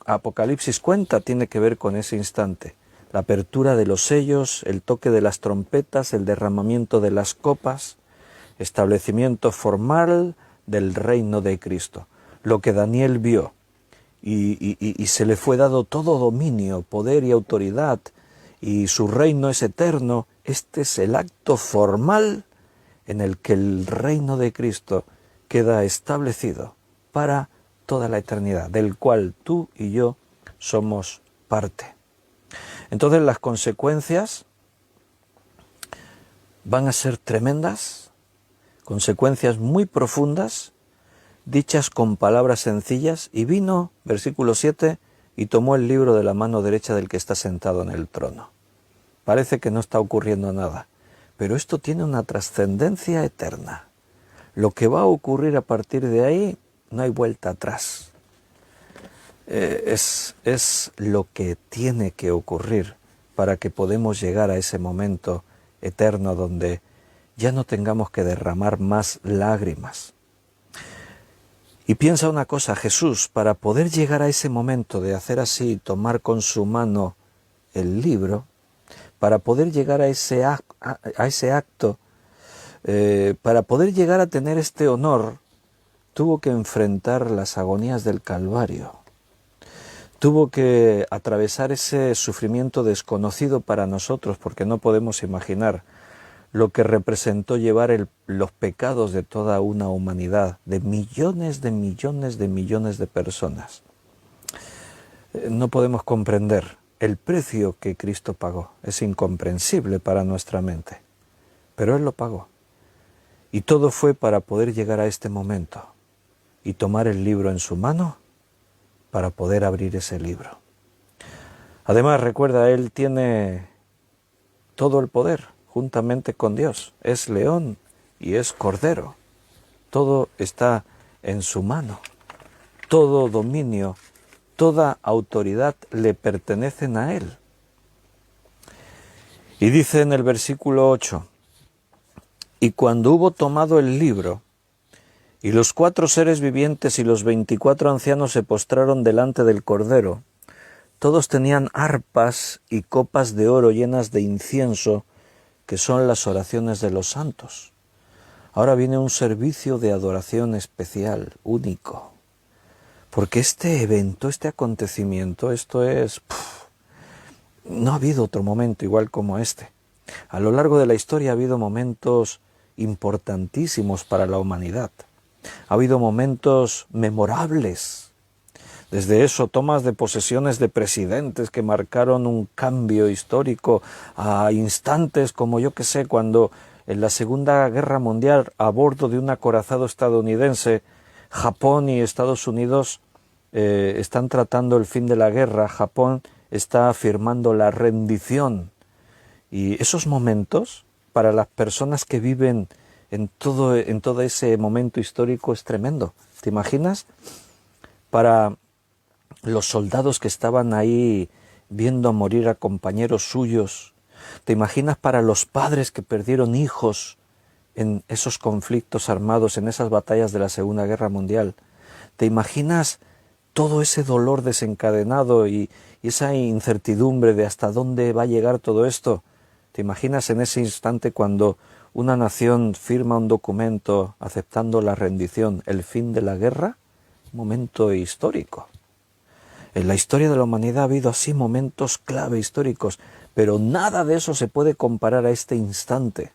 Apocalipsis cuenta tiene que ver con ese instante. La apertura de los sellos, el toque de las trompetas, el derramamiento de las copas, establecimiento formal del reino de Cristo. Lo que Daniel vio, y se le fue dado todo dominio, poder y autoridad, y su reino es eterno. Este es el acto formal en el que el reino de Cristo queda establecido para toda la eternidad, del cual tú y yo somos parte. Entonces las consecuencias van a ser tremendas, consecuencias muy profundas, dichas con palabras sencillas. Y vino, versículo 7, y tomó el libro de la mano derecha del que está sentado en el trono. Parece que no está ocurriendo nada, pero esto tiene una trascendencia eterna. Lo que va a ocurrir a partir de ahí, no hay vuelta atrás. Es lo que tiene que ocurrir para que podamos llegar a ese momento eterno donde ya no tengamos que derramar más lágrimas. Y piensa una cosa, Jesús, para poder llegar a ese momento de hacer así, tomar con su mano el libro, para poder llegar a ese acto, para poder llegar a tener este honor, tuvo que enfrentar las agonías del Calvario. tuvo que atravesar ese sufrimiento desconocido para nosotros, porque no podemos imaginar lo que representó llevar los pecados de toda una humanidad, de millones de personas. No podemos comprender el precio que Cristo pagó. Es incomprensible para nuestra mente, pero Él lo pagó. Y todo fue para poder llegar a este momento y tomar el libro en su mano para poder abrir ese libro. Además, recuerda, Él tiene todo el poder juntamente con Dios. Es león y es cordero. Todo está en su mano. Todo dominio, toda autoridad le pertenecen a Él. Y dice en el versículo 8, y cuando hubo tomado el libro, y los 4 seres vivientes y los 24 ancianos se postraron delante del Cordero, todos tenían arpas y copas de oro llenas de incienso, que son las oraciones de los santos. Ahora viene un servicio de adoración especial, único, porque este evento, este acontecimiento, no ha habido otro momento igual como este. A lo largo de la historia ha habido momentos importantísimos para la humanidad. Ha habido momentos memorables. Desde eso, tomas de posesiones de presidentes que marcaron un cambio histórico, a instantes como cuando en la Segunda Guerra Mundial, a bordo de un acorazado estadounidense, Japón y Estados Unidos están tratando el fin de la guerra. Japón está firmando la rendición. Y esos momentos, para las personas que viven en todo ese momento histórico, es tremendo. ¿Te imaginas? Para los soldados que estaban ahí viendo morir a compañeros suyos. ¿Te imaginas para los padres que perdieron hijos en esos conflictos armados, en esas batallas de la Segunda Guerra Mundial? ¿Te imaginas todo ese dolor desencadenado y esa incertidumbre de hasta dónde va a llegar todo esto? ¿Te imaginas en ese instante cuando una nación firma un documento aceptando la rendición, el fin de la guerra? Un momento histórico. En la historia de la humanidad ha habido así momentos clave históricos, pero nada de eso se puede comparar a este instante.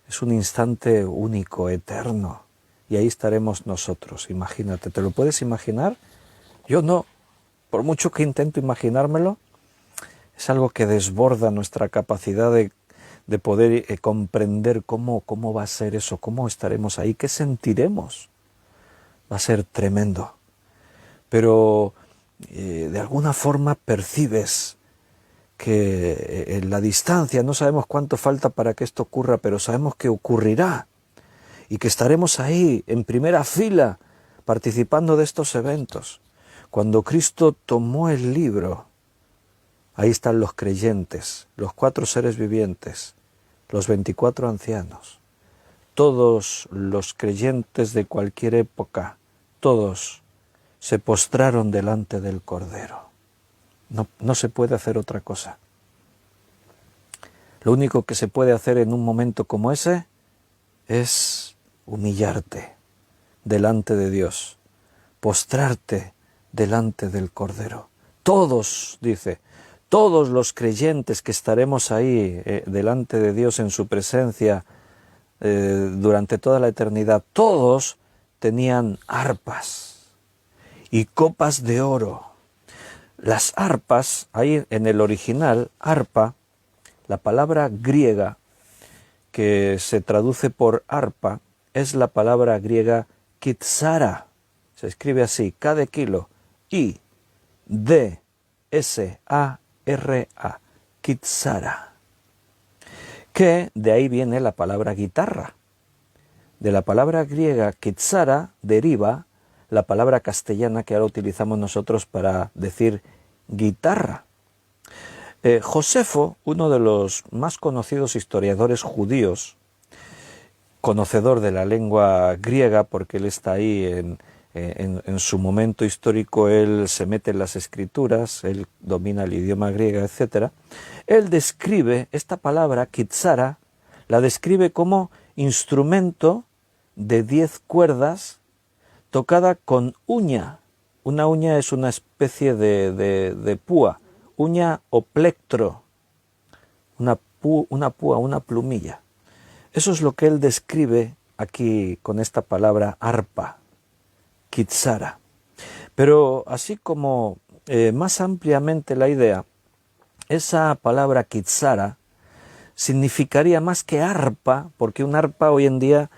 Es un instante único, eterno, y ahí estaremos nosotros. Imagínate, ¿te lo puedes imaginar? Yo no, por mucho que intento imaginármelo, es algo que desborda nuestra capacidad de poder comprender cómo va a ser eso, cómo estaremos ahí, qué sentiremos. Va a ser tremendo. Pero de alguna forma percibes que en la distancia, no sabemos cuánto falta para que esto ocurra, pero sabemos que ocurrirá y que estaremos ahí en primera fila participando de estos eventos. Cuando Cristo tomó el libro, ahí están los creyentes, los 4 seres vivientes, los 24 ancianos, todos los creyentes de cualquier época, todos se postraron delante del Cordero. No se puede hacer otra cosa. Lo único que se puede hacer en un momento como ese es humillarte delante de Dios, postrarte delante del Cordero. Todos, dice, todos los creyentes que estaremos ahí delante de Dios en su presencia durante toda la eternidad, todos tenían arpas y copas de oro. Las arpas, ahí en el original, arpa, la palabra griega que se traduce por arpa es la palabra griega kitsara. Se escribe así, K de kilo, I, D, S, A, R, A, kitsara. Que de ahí viene la palabra guitarra. De la palabra griega kitsara deriva la palabra castellana que ahora utilizamos nosotros para decir guitarra. Josefo, uno de los más conocidos historiadores judíos, conocedor de la lengua griega, porque él está ahí en su momento histórico, él se mete en las escrituras, él domina el idioma griego, etc. Él describe esta palabra, kitsara, la describe como instrumento de 10 cuerdas tocada con uña Una uña es una especie de púa, uña o plectro, una púa, una plumilla. Eso es lo que él describe aquí con esta palabra arpa, kitsara. Pero así como más ampliamente la idea, esa palabra kitsara significaría más que arpa, porque un arpa hoy en día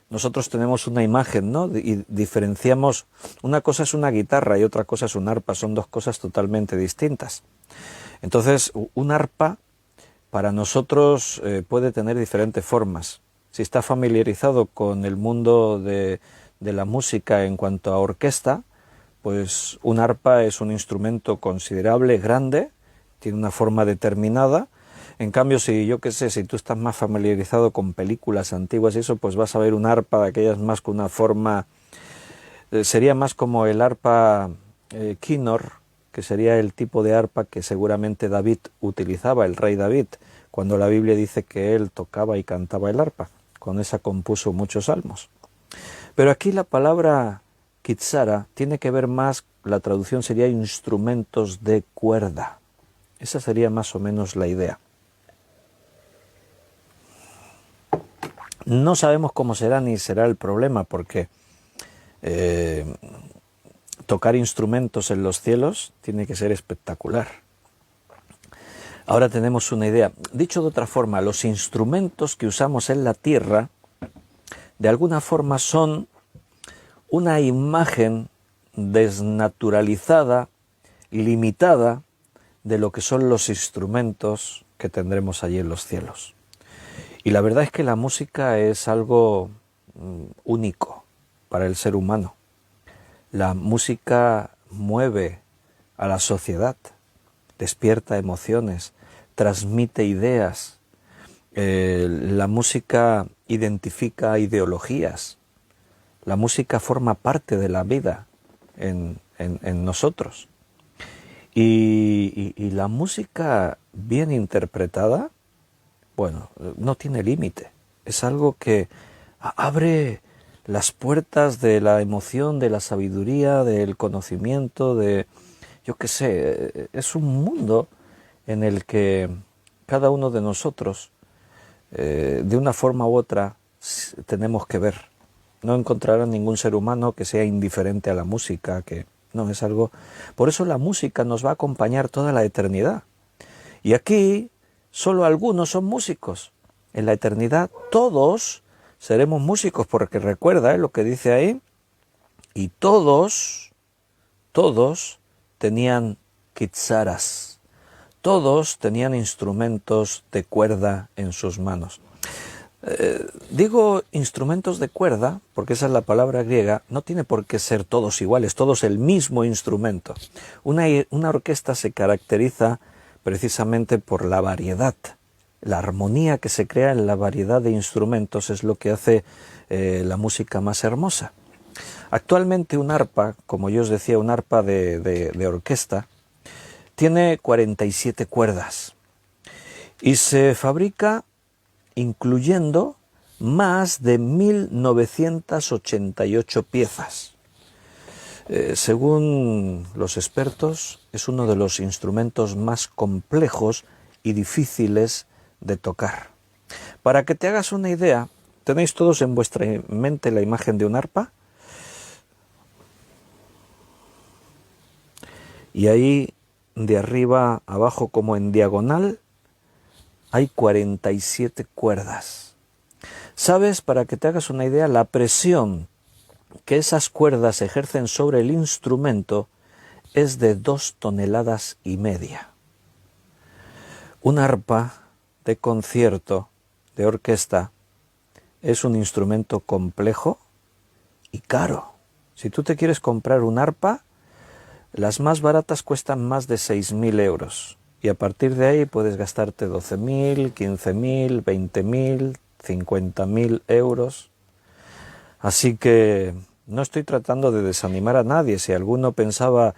nosotros tenemos una imagen, ¿no? Y diferenciamos, una cosa es una guitarra y otra cosa es un arpa, son dos cosas totalmente distintas. Entonces, un arpa para nosotros puede tener diferentes formas. Si está familiarizado con el mundo de la música en cuanto a orquesta, pues un arpa es un instrumento considerable, grande, tiene una forma determinada. En cambio, si yo qué sé, si tú estás más familiarizado con películas antiguas y eso, pues vas a ver un arpa de aquellas más con una forma, sería más como el arpa Kinnor, que sería el tipo de arpa que seguramente David utilizaba, el rey David, cuando la Biblia dice que él tocaba y cantaba el arpa. Con esa compuso muchos salmos. Pero aquí la palabra kitsara tiene que ver más, la traducción sería instrumentos de cuerda. Esa sería más o menos la idea. No sabemos cómo será ni será el problema, porque tocar instrumentos en los cielos tiene que ser espectacular. Ahora tenemos una idea. Dicho de otra forma, los instrumentos que usamos en la tierra, de alguna forma son una imagen desnaturalizada, limitada, de lo que son los instrumentos que tendremos allí en los cielos. Y la verdad es que la música es algo único para el ser humano. La música mueve a la sociedad, despierta emociones, transmite ideas. La música identifica ideologías. La música forma parte de la vida en nosotros. Y la música bien interpretada, bueno, no tiene límite. Es algo que abre las puertas de la emoción, de la sabiduría, del conocimiento, yo qué sé, es un mundo en el que cada uno de nosotros, de una forma u otra, tenemos que ver. No encontrarán ningún ser humano que sea indiferente a la música, no, es algo. Por eso la música nos va a acompañar toda la eternidad. Y aquí solo algunos son músicos. En la eternidad todos seremos músicos, porque recuerda lo que dice ahí, y todos tenían kitsaras, todos tenían instrumentos de cuerda en sus manos. Digo instrumentos de cuerda, porque esa es la palabra griega, no tiene por qué ser todos iguales, todos el mismo instrumento. Una orquesta se caracteriza precisamente por la variedad. La armonía que se crea en la variedad de instrumentos es lo que hace la música más hermosa. Actualmente un arpa, como yo os decía, un arpa de orquesta, tiene 47 cuerdas y se fabrica incluyendo más de 1988 piezas. Según los expertos, es uno de los instrumentos más complejos y difíciles de tocar. Para que te hagas una idea, ¿tenéis todos en vuestra mente la imagen de un arpa? Y ahí, de arriba a abajo, como en diagonal, hay 47 cuerdas. ¿Sabes? Para que te hagas una idea, la presión que esas cuerdas ejercen sobre el instrumento es de 2,5 toneladas. Un arpa de concierto, de orquesta, es un instrumento complejo y caro. Si tú te quieres comprar un arpa, las más baratas cuestan más de 6.000 euros. Y a partir de ahí puedes gastarte 12.000, 15.000, 20.000, 50.000 euros. Así que no estoy tratando de desanimar a nadie. Si alguno pensaba,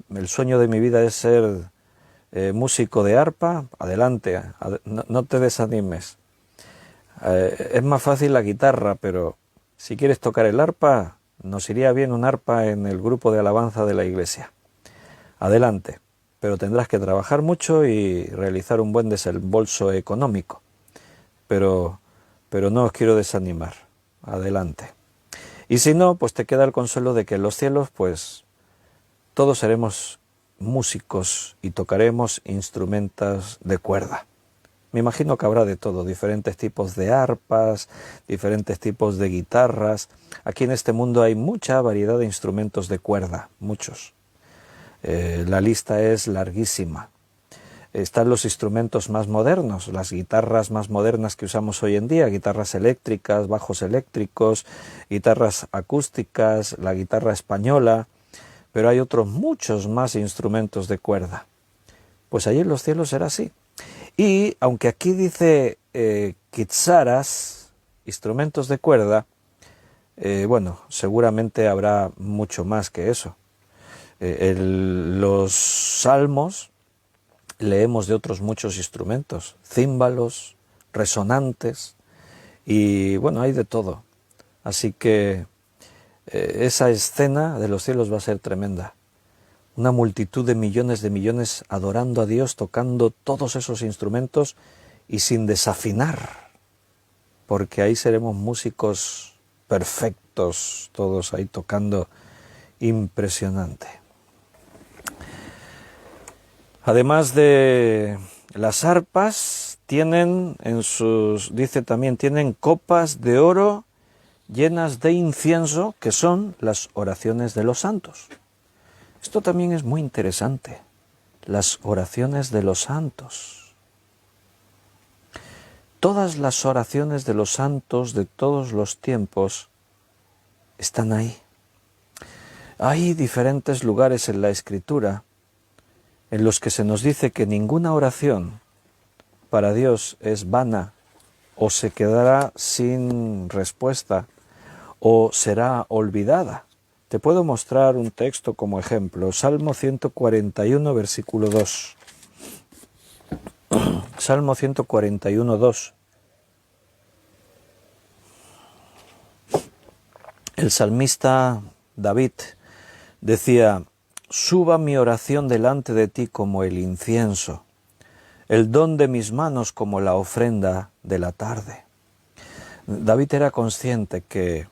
el sueño de mi vida es ser músico de arpa, adelante, no te desanimes. Es más fácil la guitarra, pero si quieres tocar el arpa, nos iría bien un arpa en el grupo de alabanza de la iglesia. Adelante, pero tendrás que trabajar mucho y realizar un buen desembolso económico. Pero no os quiero desanimar. Adelante. Y si no, pues te queda el consuelo de que en los cielos, pues todos seremos músicos y tocaremos instrumentos de cuerda. Me imagino que habrá de todo, diferentes tipos de arpas, diferentes tipos de guitarras. Aquí en este mundo hay mucha variedad de instrumentos de cuerda, muchos. La lista es larguísima. Están los instrumentos más modernos, las guitarras más modernas que usamos hoy en día, guitarras eléctricas, bajos eléctricos, guitarras acústicas, la guitarra española, pero hay otros muchos más instrumentos de cuerda. Pues allí en los cielos será así. Y aunque aquí dice kitsaras, instrumentos de cuerda, bueno, seguramente habrá mucho más que eso. Los salmos leemos de otros muchos instrumentos, címbalos, resonantes, y bueno, hay de todo. Así que esa escena de los cielos va a ser tremenda. Una multitud de millones adorando a Dios, tocando todos esos instrumentos y sin desafinar, porque ahí seremos músicos perfectos, todos ahí tocando impresionante. Además de las arpas, tienen dice también, tienen copas de oro llenas de incienso, que son las oraciones de los santos. Esto también es muy interesante, las oraciones de los santos. Todas las oraciones de los santos de todos los tiempos están ahí. Hay diferentes lugares en la Escritura en los que se nos dice que ninguna oración para Dios es vana o se quedará sin respuesta o será olvidada. Te puedo mostrar un texto como ejemplo, Salmo 141, versículo 2. Salmo 141, 2. El salmista David decía: suba mi oración delante de ti como el incienso, el don de mis manos como la ofrenda de la tarde. David era consciente que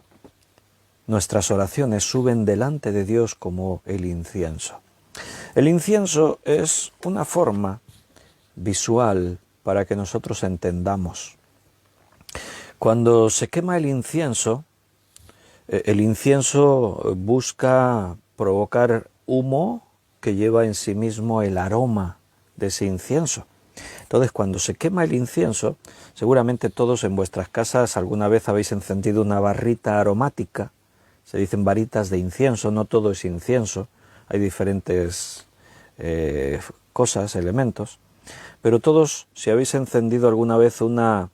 nuestras oraciones suben delante de Dios como el incienso. El incienso es una forma visual para que nosotros entendamos. Cuando se quema el incienso busca provocar humo que lleva en sí mismo el aroma de ese incienso. Entonces, cuando se quema el incienso, seguramente todos en vuestras casas alguna vez habéis encendido una barrita aromática. Se dicen varitas de incienso, no todo es incienso, hay diferentes cosas, elementos, pero todos, si habéis encendido alguna vez una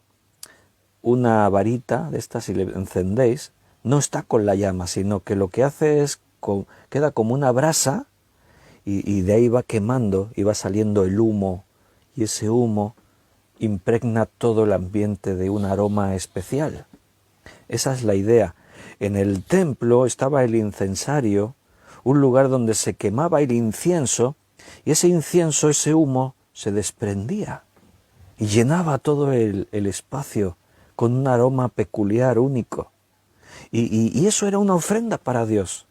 varita de estas y le encendéis, no está con la llama, sino que lo que hace es queda como una brasa y de ahí va quemando y va saliendo el humo, y ese humo impregna todo el ambiente de un aroma especial. Esa es la idea. En el templo estaba el incensario, un lugar donde se quemaba el incienso, y ese incienso, ese humo, se desprendía y llenaba todo el espacio con un aroma peculiar, único. Y eso era una ofrenda para Dios.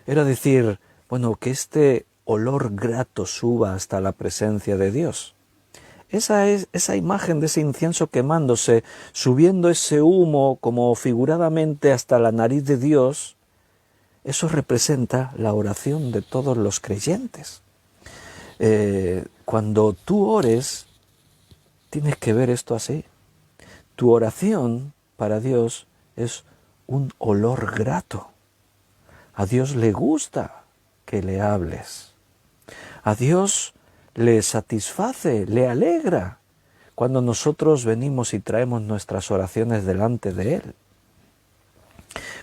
Era decir, bueno, que este olor grato suba hasta la presencia de Dios. Esa imagen de ese incienso quemándose, subiendo ese humo como figuradamente hasta la nariz de Dios, eso representa la oración de todos los creyentes. Cuando tú ores, tienes que ver esto así. Tu oración para Dios es un olor grato. A Dios le gusta que le hables. A Dios le satisface, le alegra cuando nosotros venimos y traemos nuestras oraciones delante de Él.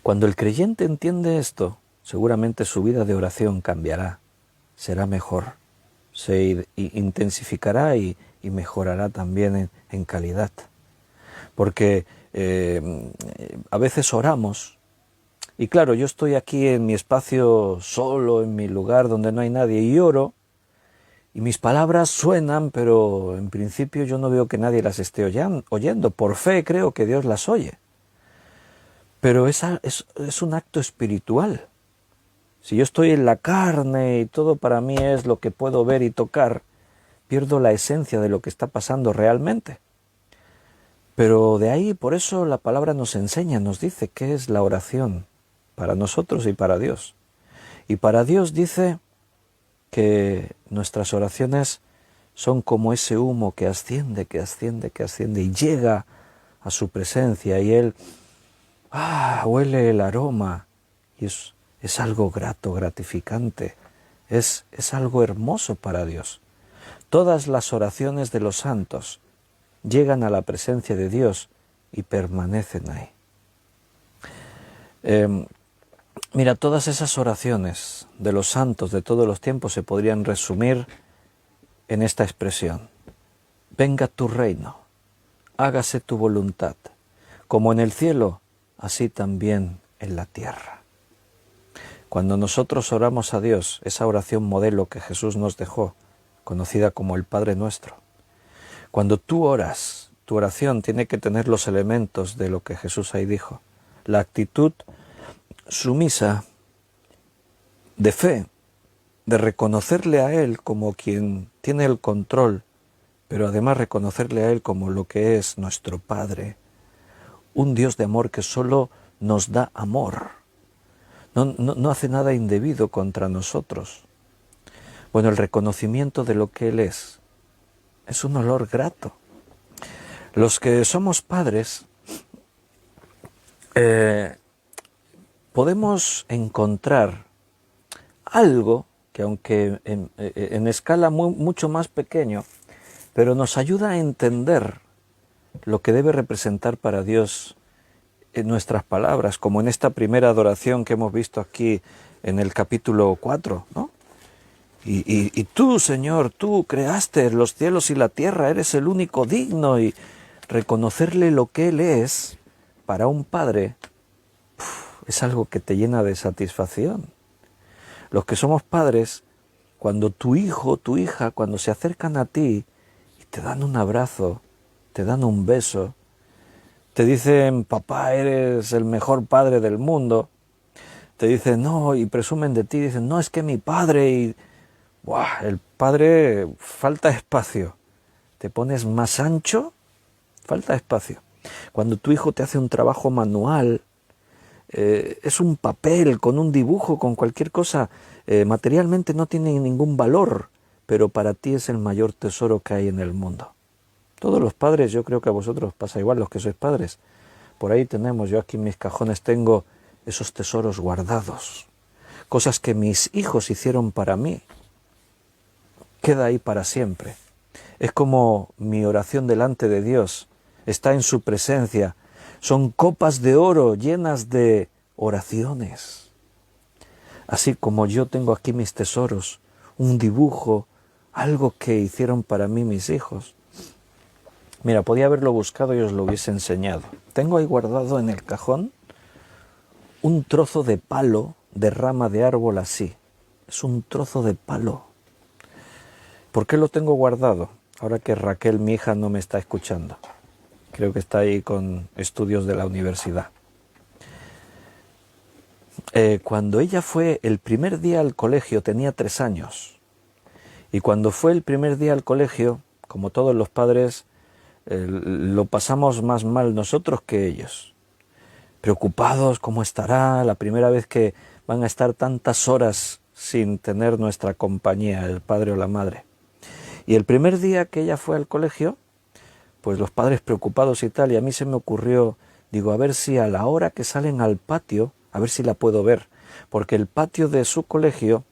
Cuando el creyente entiende esto, seguramente su vida de oración cambiará, será mejor, se intensificará y mejorará también en calidad. Porque a veces oramos Y claro, yo estoy aquí en mi espacio solo, en mi lugar donde no hay nadie, y oro, y mis palabras suenan, pero en principio yo no veo que nadie las esté oyendo. Por fe creo que Dios las oye. Pero es un acto espiritual. Si yo estoy en la carne y todo para mí es lo que puedo ver y tocar, pierdo la esencia de lo que está pasando realmente. Pero de ahí, por eso la palabra nos enseña, nos dice qué es la oración para nosotros y para Dios. Y para Dios dice que nuestras oraciones son como ese humo que asciende, que asciende, que asciende y llega a su presencia y Él huele el aroma y es algo grato, gratificante, es algo hermoso para Dios. Todas las oraciones de los santos llegan a la presencia de Dios y permanecen ahí. Mira, todas esas oraciones de los santos de todos los tiempos se podrían resumir en esta expresión: venga tu reino, hágase tu voluntad, como en el cielo, así también en la tierra. Cuando nosotros oramos a Dios, esa oración modelo que Jesús nos dejó, conocida como el Padre Nuestro, cuando tú oras, tu oración tiene que tener los elementos de lo que Jesús ahí dijo. La actitud sumisa, de fe, de reconocerle a Él como quien tiene el control, pero además reconocerle a Él como lo que es nuestro Padre, un Dios de amor que solo nos da amor, no hace nada indebido contra nosotros. Bueno, el reconocimiento de lo que Él es un olor grato. Los que somos padres podemos encontrar algo que, aunque en escala mucho más pequeño, pero nos ayuda a entender lo que debe representar para Dios en nuestras palabras, como en esta primera adoración que hemos visto aquí en el capítulo 4, ¿no? Y tú, Señor, tú creaste los cielos y la tierra, eres el único digno, y reconocerle lo que Él es para un padre es algo que te llena de satisfacción. Los que somos padres, cuando tu hijo, tu hija, cuando se acercan a ti y te dan un abrazo, te dan un beso, te dicen, papá, eres el mejor padre del mundo, te dicen, no, y presumen de ti, dicen, no, es que mi padre, y el padre, falta espacio, te pones más ancho, falta espacio. Cuando tu hijo te hace un trabajo manual, es un papel, con un dibujo, con cualquier cosa, materialmente no tiene ningún valor, pero para ti es el mayor tesoro que hay en el mundo. Todos los padres, yo creo que a vosotros pasa igual, los que sois padres, por ahí tenemos, yo aquí en mis cajones tengo esos tesoros guardados, cosas que mis hijos hicieron para mí, queda ahí para siempre. Es como mi oración delante de Dios, está en su presencia, son copas de oro llenas de oraciones. Así como yo tengo aquí mis tesoros, un dibujo, algo que hicieron para mí mis hijos. Mira, podía haberlo buscado y os lo hubiese enseñado. Tengo ahí guardado en el cajón un trozo de palo de rama de árbol así. Es un trozo de palo. ¿Por qué lo tengo guardado? Ahora que Raquel, mi hija, no me está escuchando. Creo que está ahí con estudios de la universidad. Cuando ella fue el primer día al colegio, tenía 3 años. Y cuando fue el primer día al colegio, como todos los padres, lo pasamos más mal nosotros que ellos. Preocupados, ¿cómo estará? La primera vez que van a estar tantas horas sin tener nuestra compañía, el padre o la madre. Y el primer día que ella fue al colegio, pues los padres preocupados y tal, y a mí se me ocurrió, digo, a ver si a la hora que salen al patio, a ver si la puedo ver, porque el patio de su colegio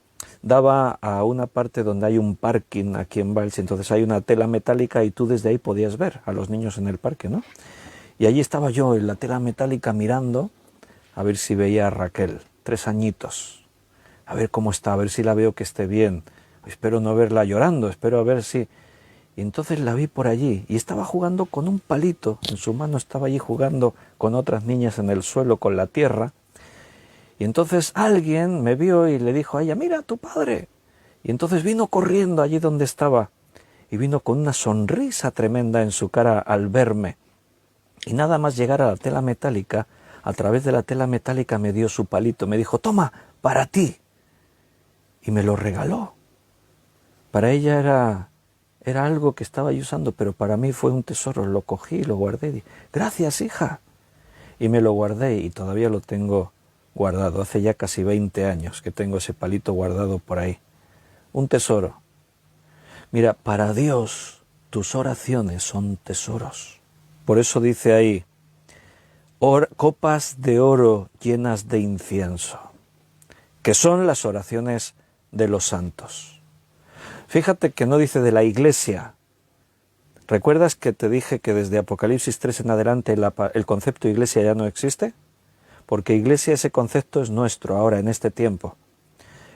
daba a una parte donde hay un parking aquí en Valls, entonces hay una tela metálica y tú desde ahí podías ver a los niños en el parque, ¿no? Y allí estaba yo en la tela metálica mirando a ver si veía a Raquel, 3 añitos, a ver cómo está, a ver si la veo que esté bien, espero no verla llorando, espero a ver si... Y entonces la vi por allí y estaba jugando con un palito, en su mano estaba allí jugando con otras niñas en el suelo con la tierra, Y entonces alguien me vio y le dijo a ella, mira, tu padre. Y entonces vino corriendo allí donde estaba y vino con una sonrisa tremenda en su cara al verme. Y nada más llegar a la tela metálica, a través de la tela metálica me dio su palito, me dijo, toma, para ti. Y me lo regaló. Para ella era algo que estaba yo usando, pero para mí fue un tesoro. Lo cogí, lo guardé y dije, gracias, hija. Y me lo guardé y todavía lo tengo guardado. Hace ya casi 20 años que tengo ese palito guardado por ahí. Un tesoro. Mira, para Dios tus oraciones son tesoros. Por eso dice ahí, copas de oro llenas de incienso, que son las oraciones de los santos. Fíjate que no dice de la iglesia. ¿Recuerdas que te dije que desde Apocalipsis 3 en adelante el concepto de iglesia ya no existe? Porque iglesia, ese concepto es nuestro ahora, en este tiempo.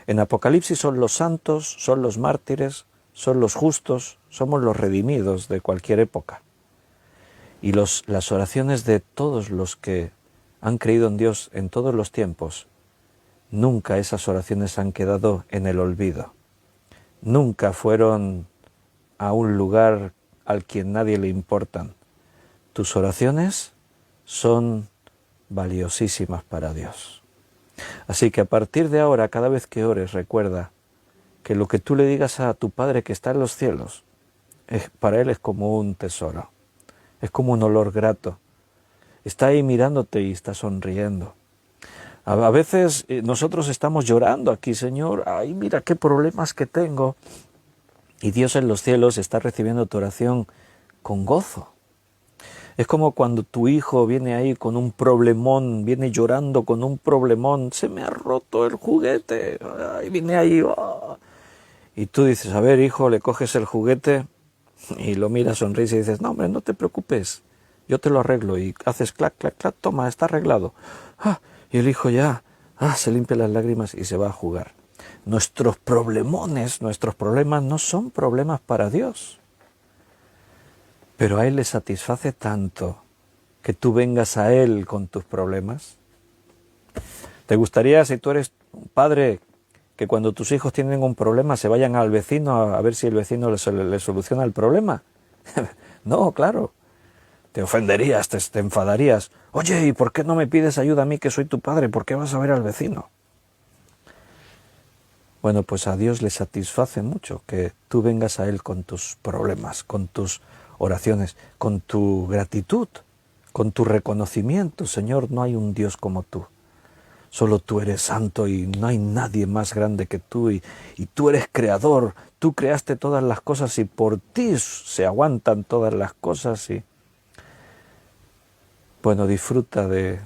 En Apocalipsis son los santos, son los mártires, son los justos, somos los redimidos de cualquier época. Y las oraciones de todos los que han creído en Dios en todos los tiempos, nunca esas oraciones han quedado en el olvido. Nunca fueron a un lugar al que nadie le importan. Tus oraciones son valiosísimas para Dios. Así que a partir de ahora, cada vez que ores, recuerda que lo que tú le digas a tu Padre que está en los cielos, para Él es como un tesoro, es como un olor grato. Está ahí mirándote y está sonriendo. A veces nosotros estamos llorando aquí, Señor, ay, mira qué problemas que tengo. Y Dios en los cielos está recibiendo tu oración con gozo. Es como cuando tu hijo viene ahí con un problemón, viene llorando con un problemón, se me ha roto el juguete, ay, viene ahí, oh. Y tú dices, a ver, hijo, le coges el juguete y lo miras, sonríes y dices, no, hombre, no te preocupes, yo te lo arreglo. Y haces clac, clac, clac, toma, está arreglado. Y el hijo ya se limpia las lágrimas y se va a jugar. Nuestros problemones, nuestros problemas no son problemas para Dios. Pero a Él le satisface tanto que tú vengas a Él con tus problemas. ¿Te gustaría, si tú eres un padre, que cuando tus hijos tienen un problema se vayan al vecino a ver si el vecino le soluciona el problema? No, claro. Te ofenderías, te enfadarías. Oye, ¿y por qué no me pides ayuda a mí que soy tu padre? ¿Por qué vas a ver al vecino? Bueno, pues a Dios le satisface mucho que tú vengas a Él con tus problemas, con tus oraciones, con tu gratitud, con tu reconocimiento. Señor, no hay un Dios como tú. Solo tú eres santo y no hay nadie más grande que tú. Y tú eres creador, tú creaste todas las cosas y por ti se aguantan todas las cosas. Y bueno, disfruta de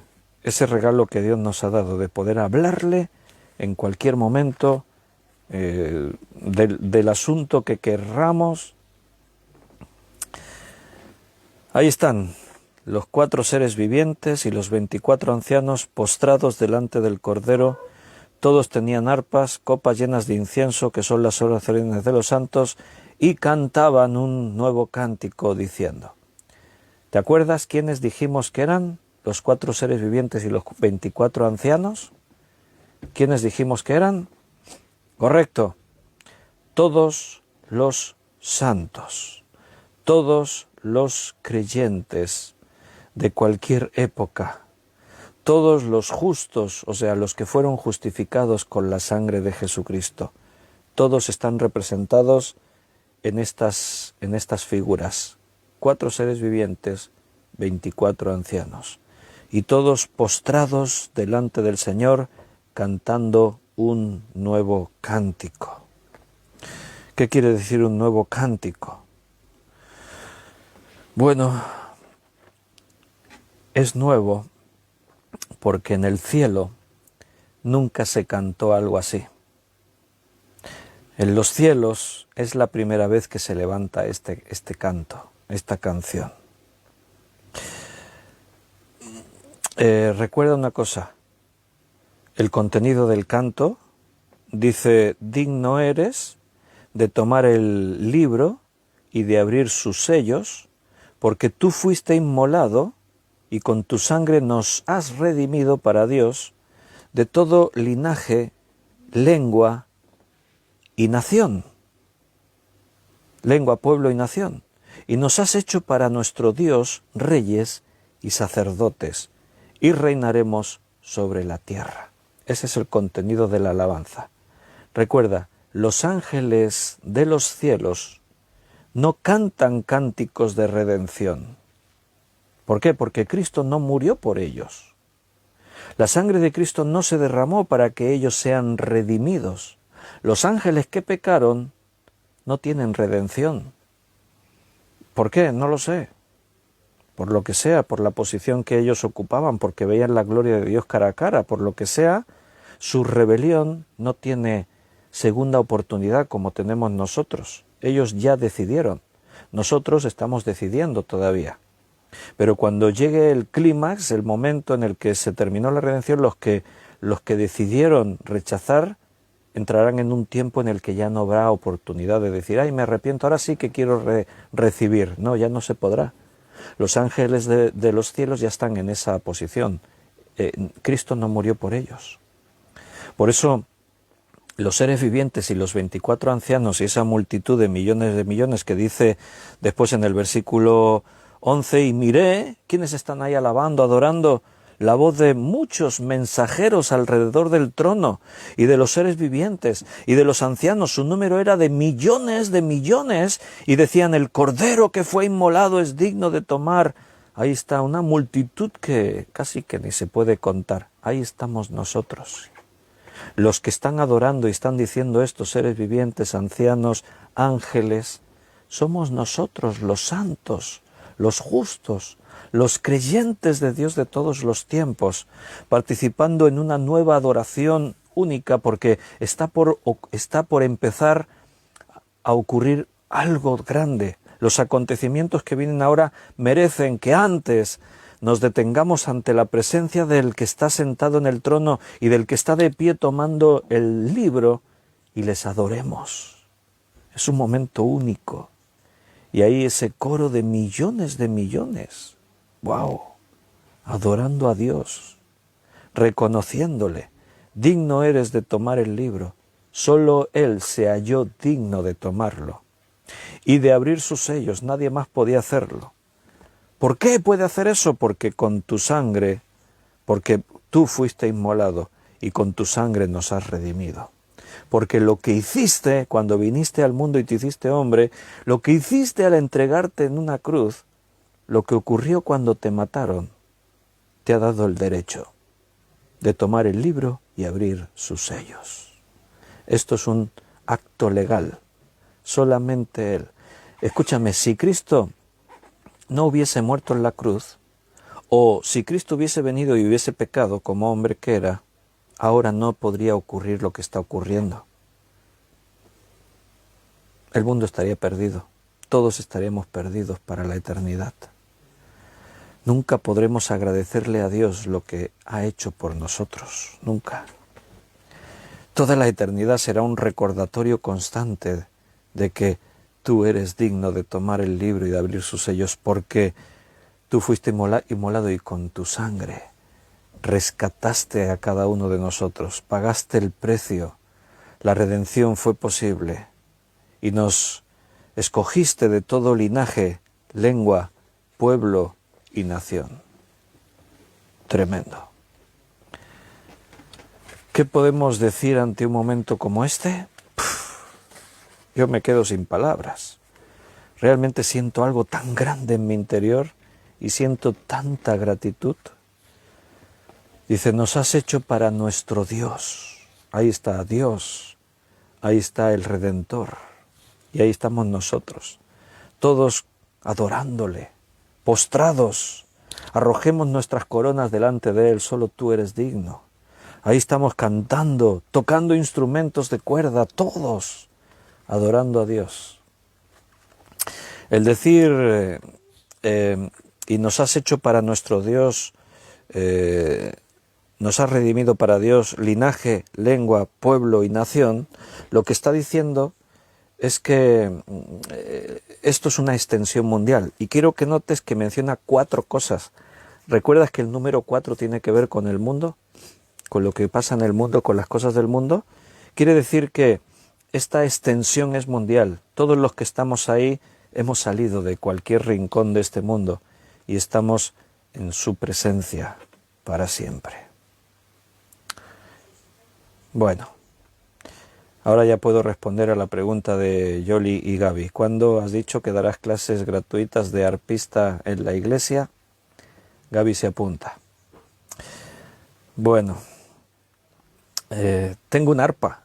ese regalo que Dios nos ha dado, de poder hablarle en cualquier momento del asunto que querramos. Ahí están los 4 seres vivientes y los 24 ancianos postrados delante del Cordero. Todos tenían arpas, copas llenas de incienso, que son las oraciones de los santos, y cantaban un nuevo cántico diciendo. ¿Te acuerdas quiénes dijimos que eran los 4 seres vivientes y los 24 ancianos? ¿Quiénes dijimos que eran? Correcto. Todos los santos, todos los creyentes de cualquier época, todos los justos, o sea, los que fueron justificados con la sangre de Jesucristo, todos están representados en estas figuras. 4 seres vivientes, 24 ancianos, y todos postrados delante del Señor, cantando un nuevo cántico. ¿Qué quiere decir un nuevo cántico? Bueno, es nuevo porque en el cielo nunca se cantó algo así. En los cielos es la primera vez que se levanta este canto, esta canción. Recuerda una cosa, el contenido del canto dice, digno eres de tomar el libro y de abrir sus sellos, porque tú fuiste inmolado y con tu sangre nos has redimido para Dios de todo linaje, lengua y nación. Lengua, pueblo y nación. Y nos has hecho para nuestro Dios reyes y sacerdotes, y reinaremos sobre la tierra. Ese es el contenido de la alabanza. Recuerda, los ángeles de los cielos no cantan cánticos de redención. ¿Por qué? Porque Cristo no murió por ellos. La sangre de Cristo no se derramó para que ellos sean redimidos. Los ángeles que pecaron no tienen redención. ¿Por qué? No lo sé. Por lo que sea, por la posición que ellos ocupaban, porque veían la gloria de Dios cara a cara, por lo que sea, su rebelión no tiene segunda oportunidad como tenemos nosotros. Ellos ya decidieron. Nosotros estamos decidiendo todavía. Pero cuando llegue el clímax, el momento en el que se terminó la redención, los que decidieron rechazar entrarán en un tiempo en el que ya no habrá oportunidad de decir, ay, me arrepiento, ahora sí que quiero recibir. No, ya no se podrá. Los ángeles de los cielos ya están en esa posición. Cristo no murió por ellos. Por eso, los seres vivientes y los 24 ancianos y esa multitud de millones que dice después en el versículo 11, y miré, ¿quiénes están ahí alabando, adorando? La voz de muchos mensajeros alrededor del trono y de los seres vivientes y de los ancianos. Su número era de millones, y decían, el cordero que fue inmolado es digno de tomar. Ahí está una multitud que casi que ni se puede contar. Ahí estamos nosotros. Los que están adorando y están diciendo estos seres vivientes, ancianos, ángeles, somos nosotros, los santos, los justos, los creyentes de Dios de todos los tiempos, participando en una nueva adoración única, porque está por empezar a ocurrir algo grande. Los acontecimientos que vienen ahora merecen que antes nos detengamos ante la presencia del que está sentado en el trono y del que está de pie tomando el libro y les adoremos. Es un momento único. Y ahí ese coro de millones, ¡wow!, adorando a Dios, reconociéndole, digno eres de tomar el libro, solo Él se halló digno de tomarlo, y de abrir sus sellos, nadie más podía hacerlo. ¿Por qué puede hacer eso? Porque con tu sangre, porque tú fuiste inmolado, y con tu sangre nos has redimido. Porque lo que hiciste cuando viniste al mundo y te hiciste hombre, lo que hiciste al entregarte en una cruz, lo que ocurrió cuando te mataron, te ha dado el derecho de tomar el libro y abrir sus sellos. Esto es un acto legal, solamente Él. Escúchame, si Cristo no hubiese muerto en la cruz, o si Cristo hubiese venido y hubiese pecado como hombre que era, ahora no podría ocurrir lo que está ocurriendo. El mundo estaría perdido, todos estaríamos perdidos para la eternidad. Nunca podremos agradecerle a Dios lo que ha hecho por nosotros, nunca. Toda la eternidad será un recordatorio constante de que tú eres digno de tomar el libro y de abrir sus sellos, porque tú fuiste inmolado y con tu sangre rescataste a cada uno de nosotros, pagaste el precio, la redención fue posible y nos escogiste de todo linaje, lengua, pueblo y nación. Tremendo. ¿Qué podemos decir ante un momento como este? Yo me quedo sin palabras. Realmente siento algo tan grande en mi interior y siento tanta gratitud. Dice, nos has hecho para nuestro Dios. Ahí está Dios, ahí está el Redentor, y ahí estamos nosotros, todos adorándole, postrados, arrojemos nuestras coronas delante de Él, solo tú eres digno. Ahí estamos cantando, tocando instrumentos de cuerda, todos adorando a Dios. El decir, y nos has hecho para nuestro Dios, nos has redimido para Dios, linaje, lengua, pueblo y nación, lo que está diciendo es que esto es una extensión mundial. Y quiero que notes que menciona 4 cosas. ¿Recuerdas que el número 4 tiene que ver con el mundo? con lo que pasa en el mundo, con las cosas del mundo, quiere decir que esta extensión es mundial. Todos los que estamos ahí hemos salido de cualquier rincón de este mundo y estamos en su presencia para siempre. Bueno, ahora ya puedo responder a la pregunta de Yoli y Gaby. ¿Cuándo has dicho que darás clases gratuitas de arpista en la iglesia? Gaby se apunta. Bueno, tengo una arpa.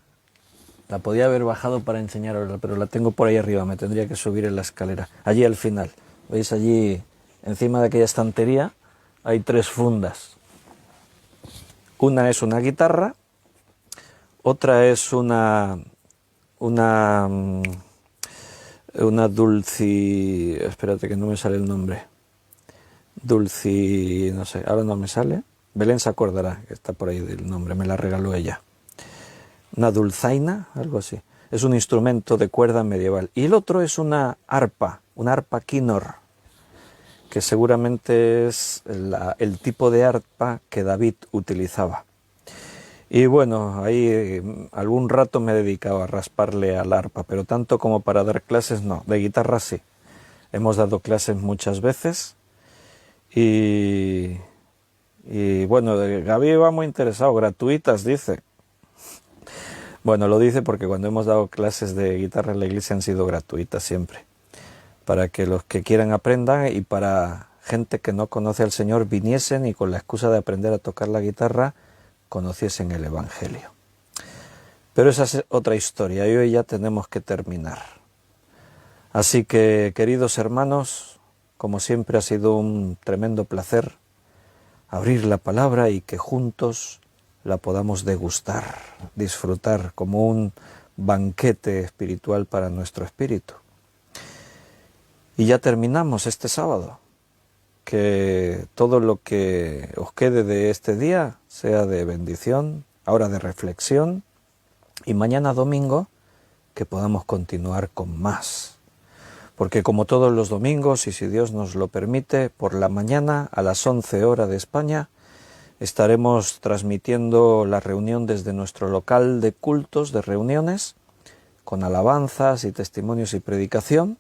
La podía haber bajado para enseñarosla, pero la tengo por ahí arriba. Me tendría que subir en la escalera. Allí al final. ¿Veis? Allí, encima de aquella estantería, hay 3 fundas. Una es una guitarra, otra es una dulci... Espérate que no me sale el nombre. Dulci... no sé, ahora no me sale. Belén se acordará, que está por ahí del nombre, me la regaló ella. Una dulzaina, algo así. Es un instrumento de cuerda medieval. Y el otro es una arpa Kinnor, que seguramente es el tipo de arpa que David utilizaba. Y bueno, ahí algún rato me he dedicado a rasparle al arpa, pero tanto como para dar clases no, de guitarra sí. Hemos dado clases muchas veces y bueno, Gaby va muy interesado, gratuitas dice. Bueno, lo dice porque cuando hemos dado clases de guitarra en la iglesia han sido gratuitas siempre, para que los que quieran aprendan y para gente que no conoce al Señor viniesen y con la excusa de aprender a tocar la guitarra conociesen el Evangelio. Pero esa es otra historia y hoy ya tenemos que terminar. Así que, queridos hermanos, como siempre ha sido un tremendo placer abrir la palabra y que juntos la podamos degustar, disfrutar como un banquete espiritual para nuestro espíritu. Y ya terminamos este sábado. Que todo lo que os quede de este día sea de bendición, ahora de reflexión, y mañana domingo que podamos continuar con más. Porque como todos los domingos, y si Dios nos lo permite, por la mañana a las 11 horas de España, estaremos transmitiendo la reunión desde nuestro local de cultos, de reuniones, con alabanzas y testimonios y predicación.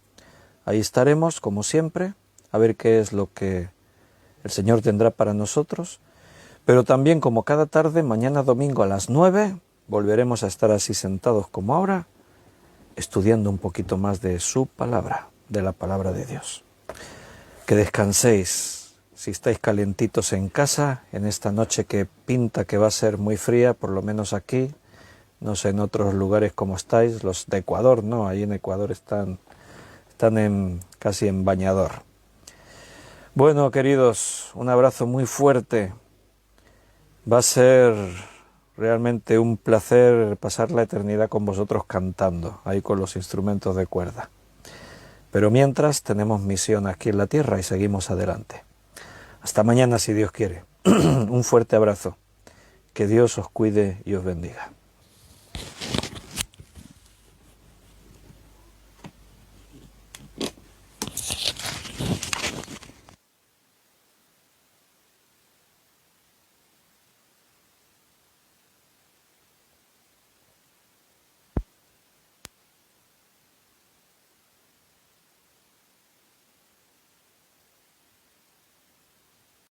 Ahí estaremos, como siempre, a ver qué es lo que el Señor tendrá para nosotros. Pero también, como cada tarde, mañana domingo a las 9, volveremos a estar así sentados como ahora, estudiando un poquito más de su palabra, de la palabra de Dios. Que descanséis. Si estáis calentitos en casa, en esta noche que pinta que va a ser muy fría, por lo menos aquí, no sé en otros lugares cómo estáis, los de Ecuador, no, ahí en Ecuador están casi en bañador. Bueno, queridos, un abrazo muy fuerte. Va a ser realmente un placer pasar la eternidad con vosotros cantando, ahí con los instrumentos de cuerda. Pero mientras tenemos misión aquí en la tierra y seguimos adelante. Hasta mañana si Dios quiere. Un fuerte abrazo. Que Dios os cuide y os bendiga.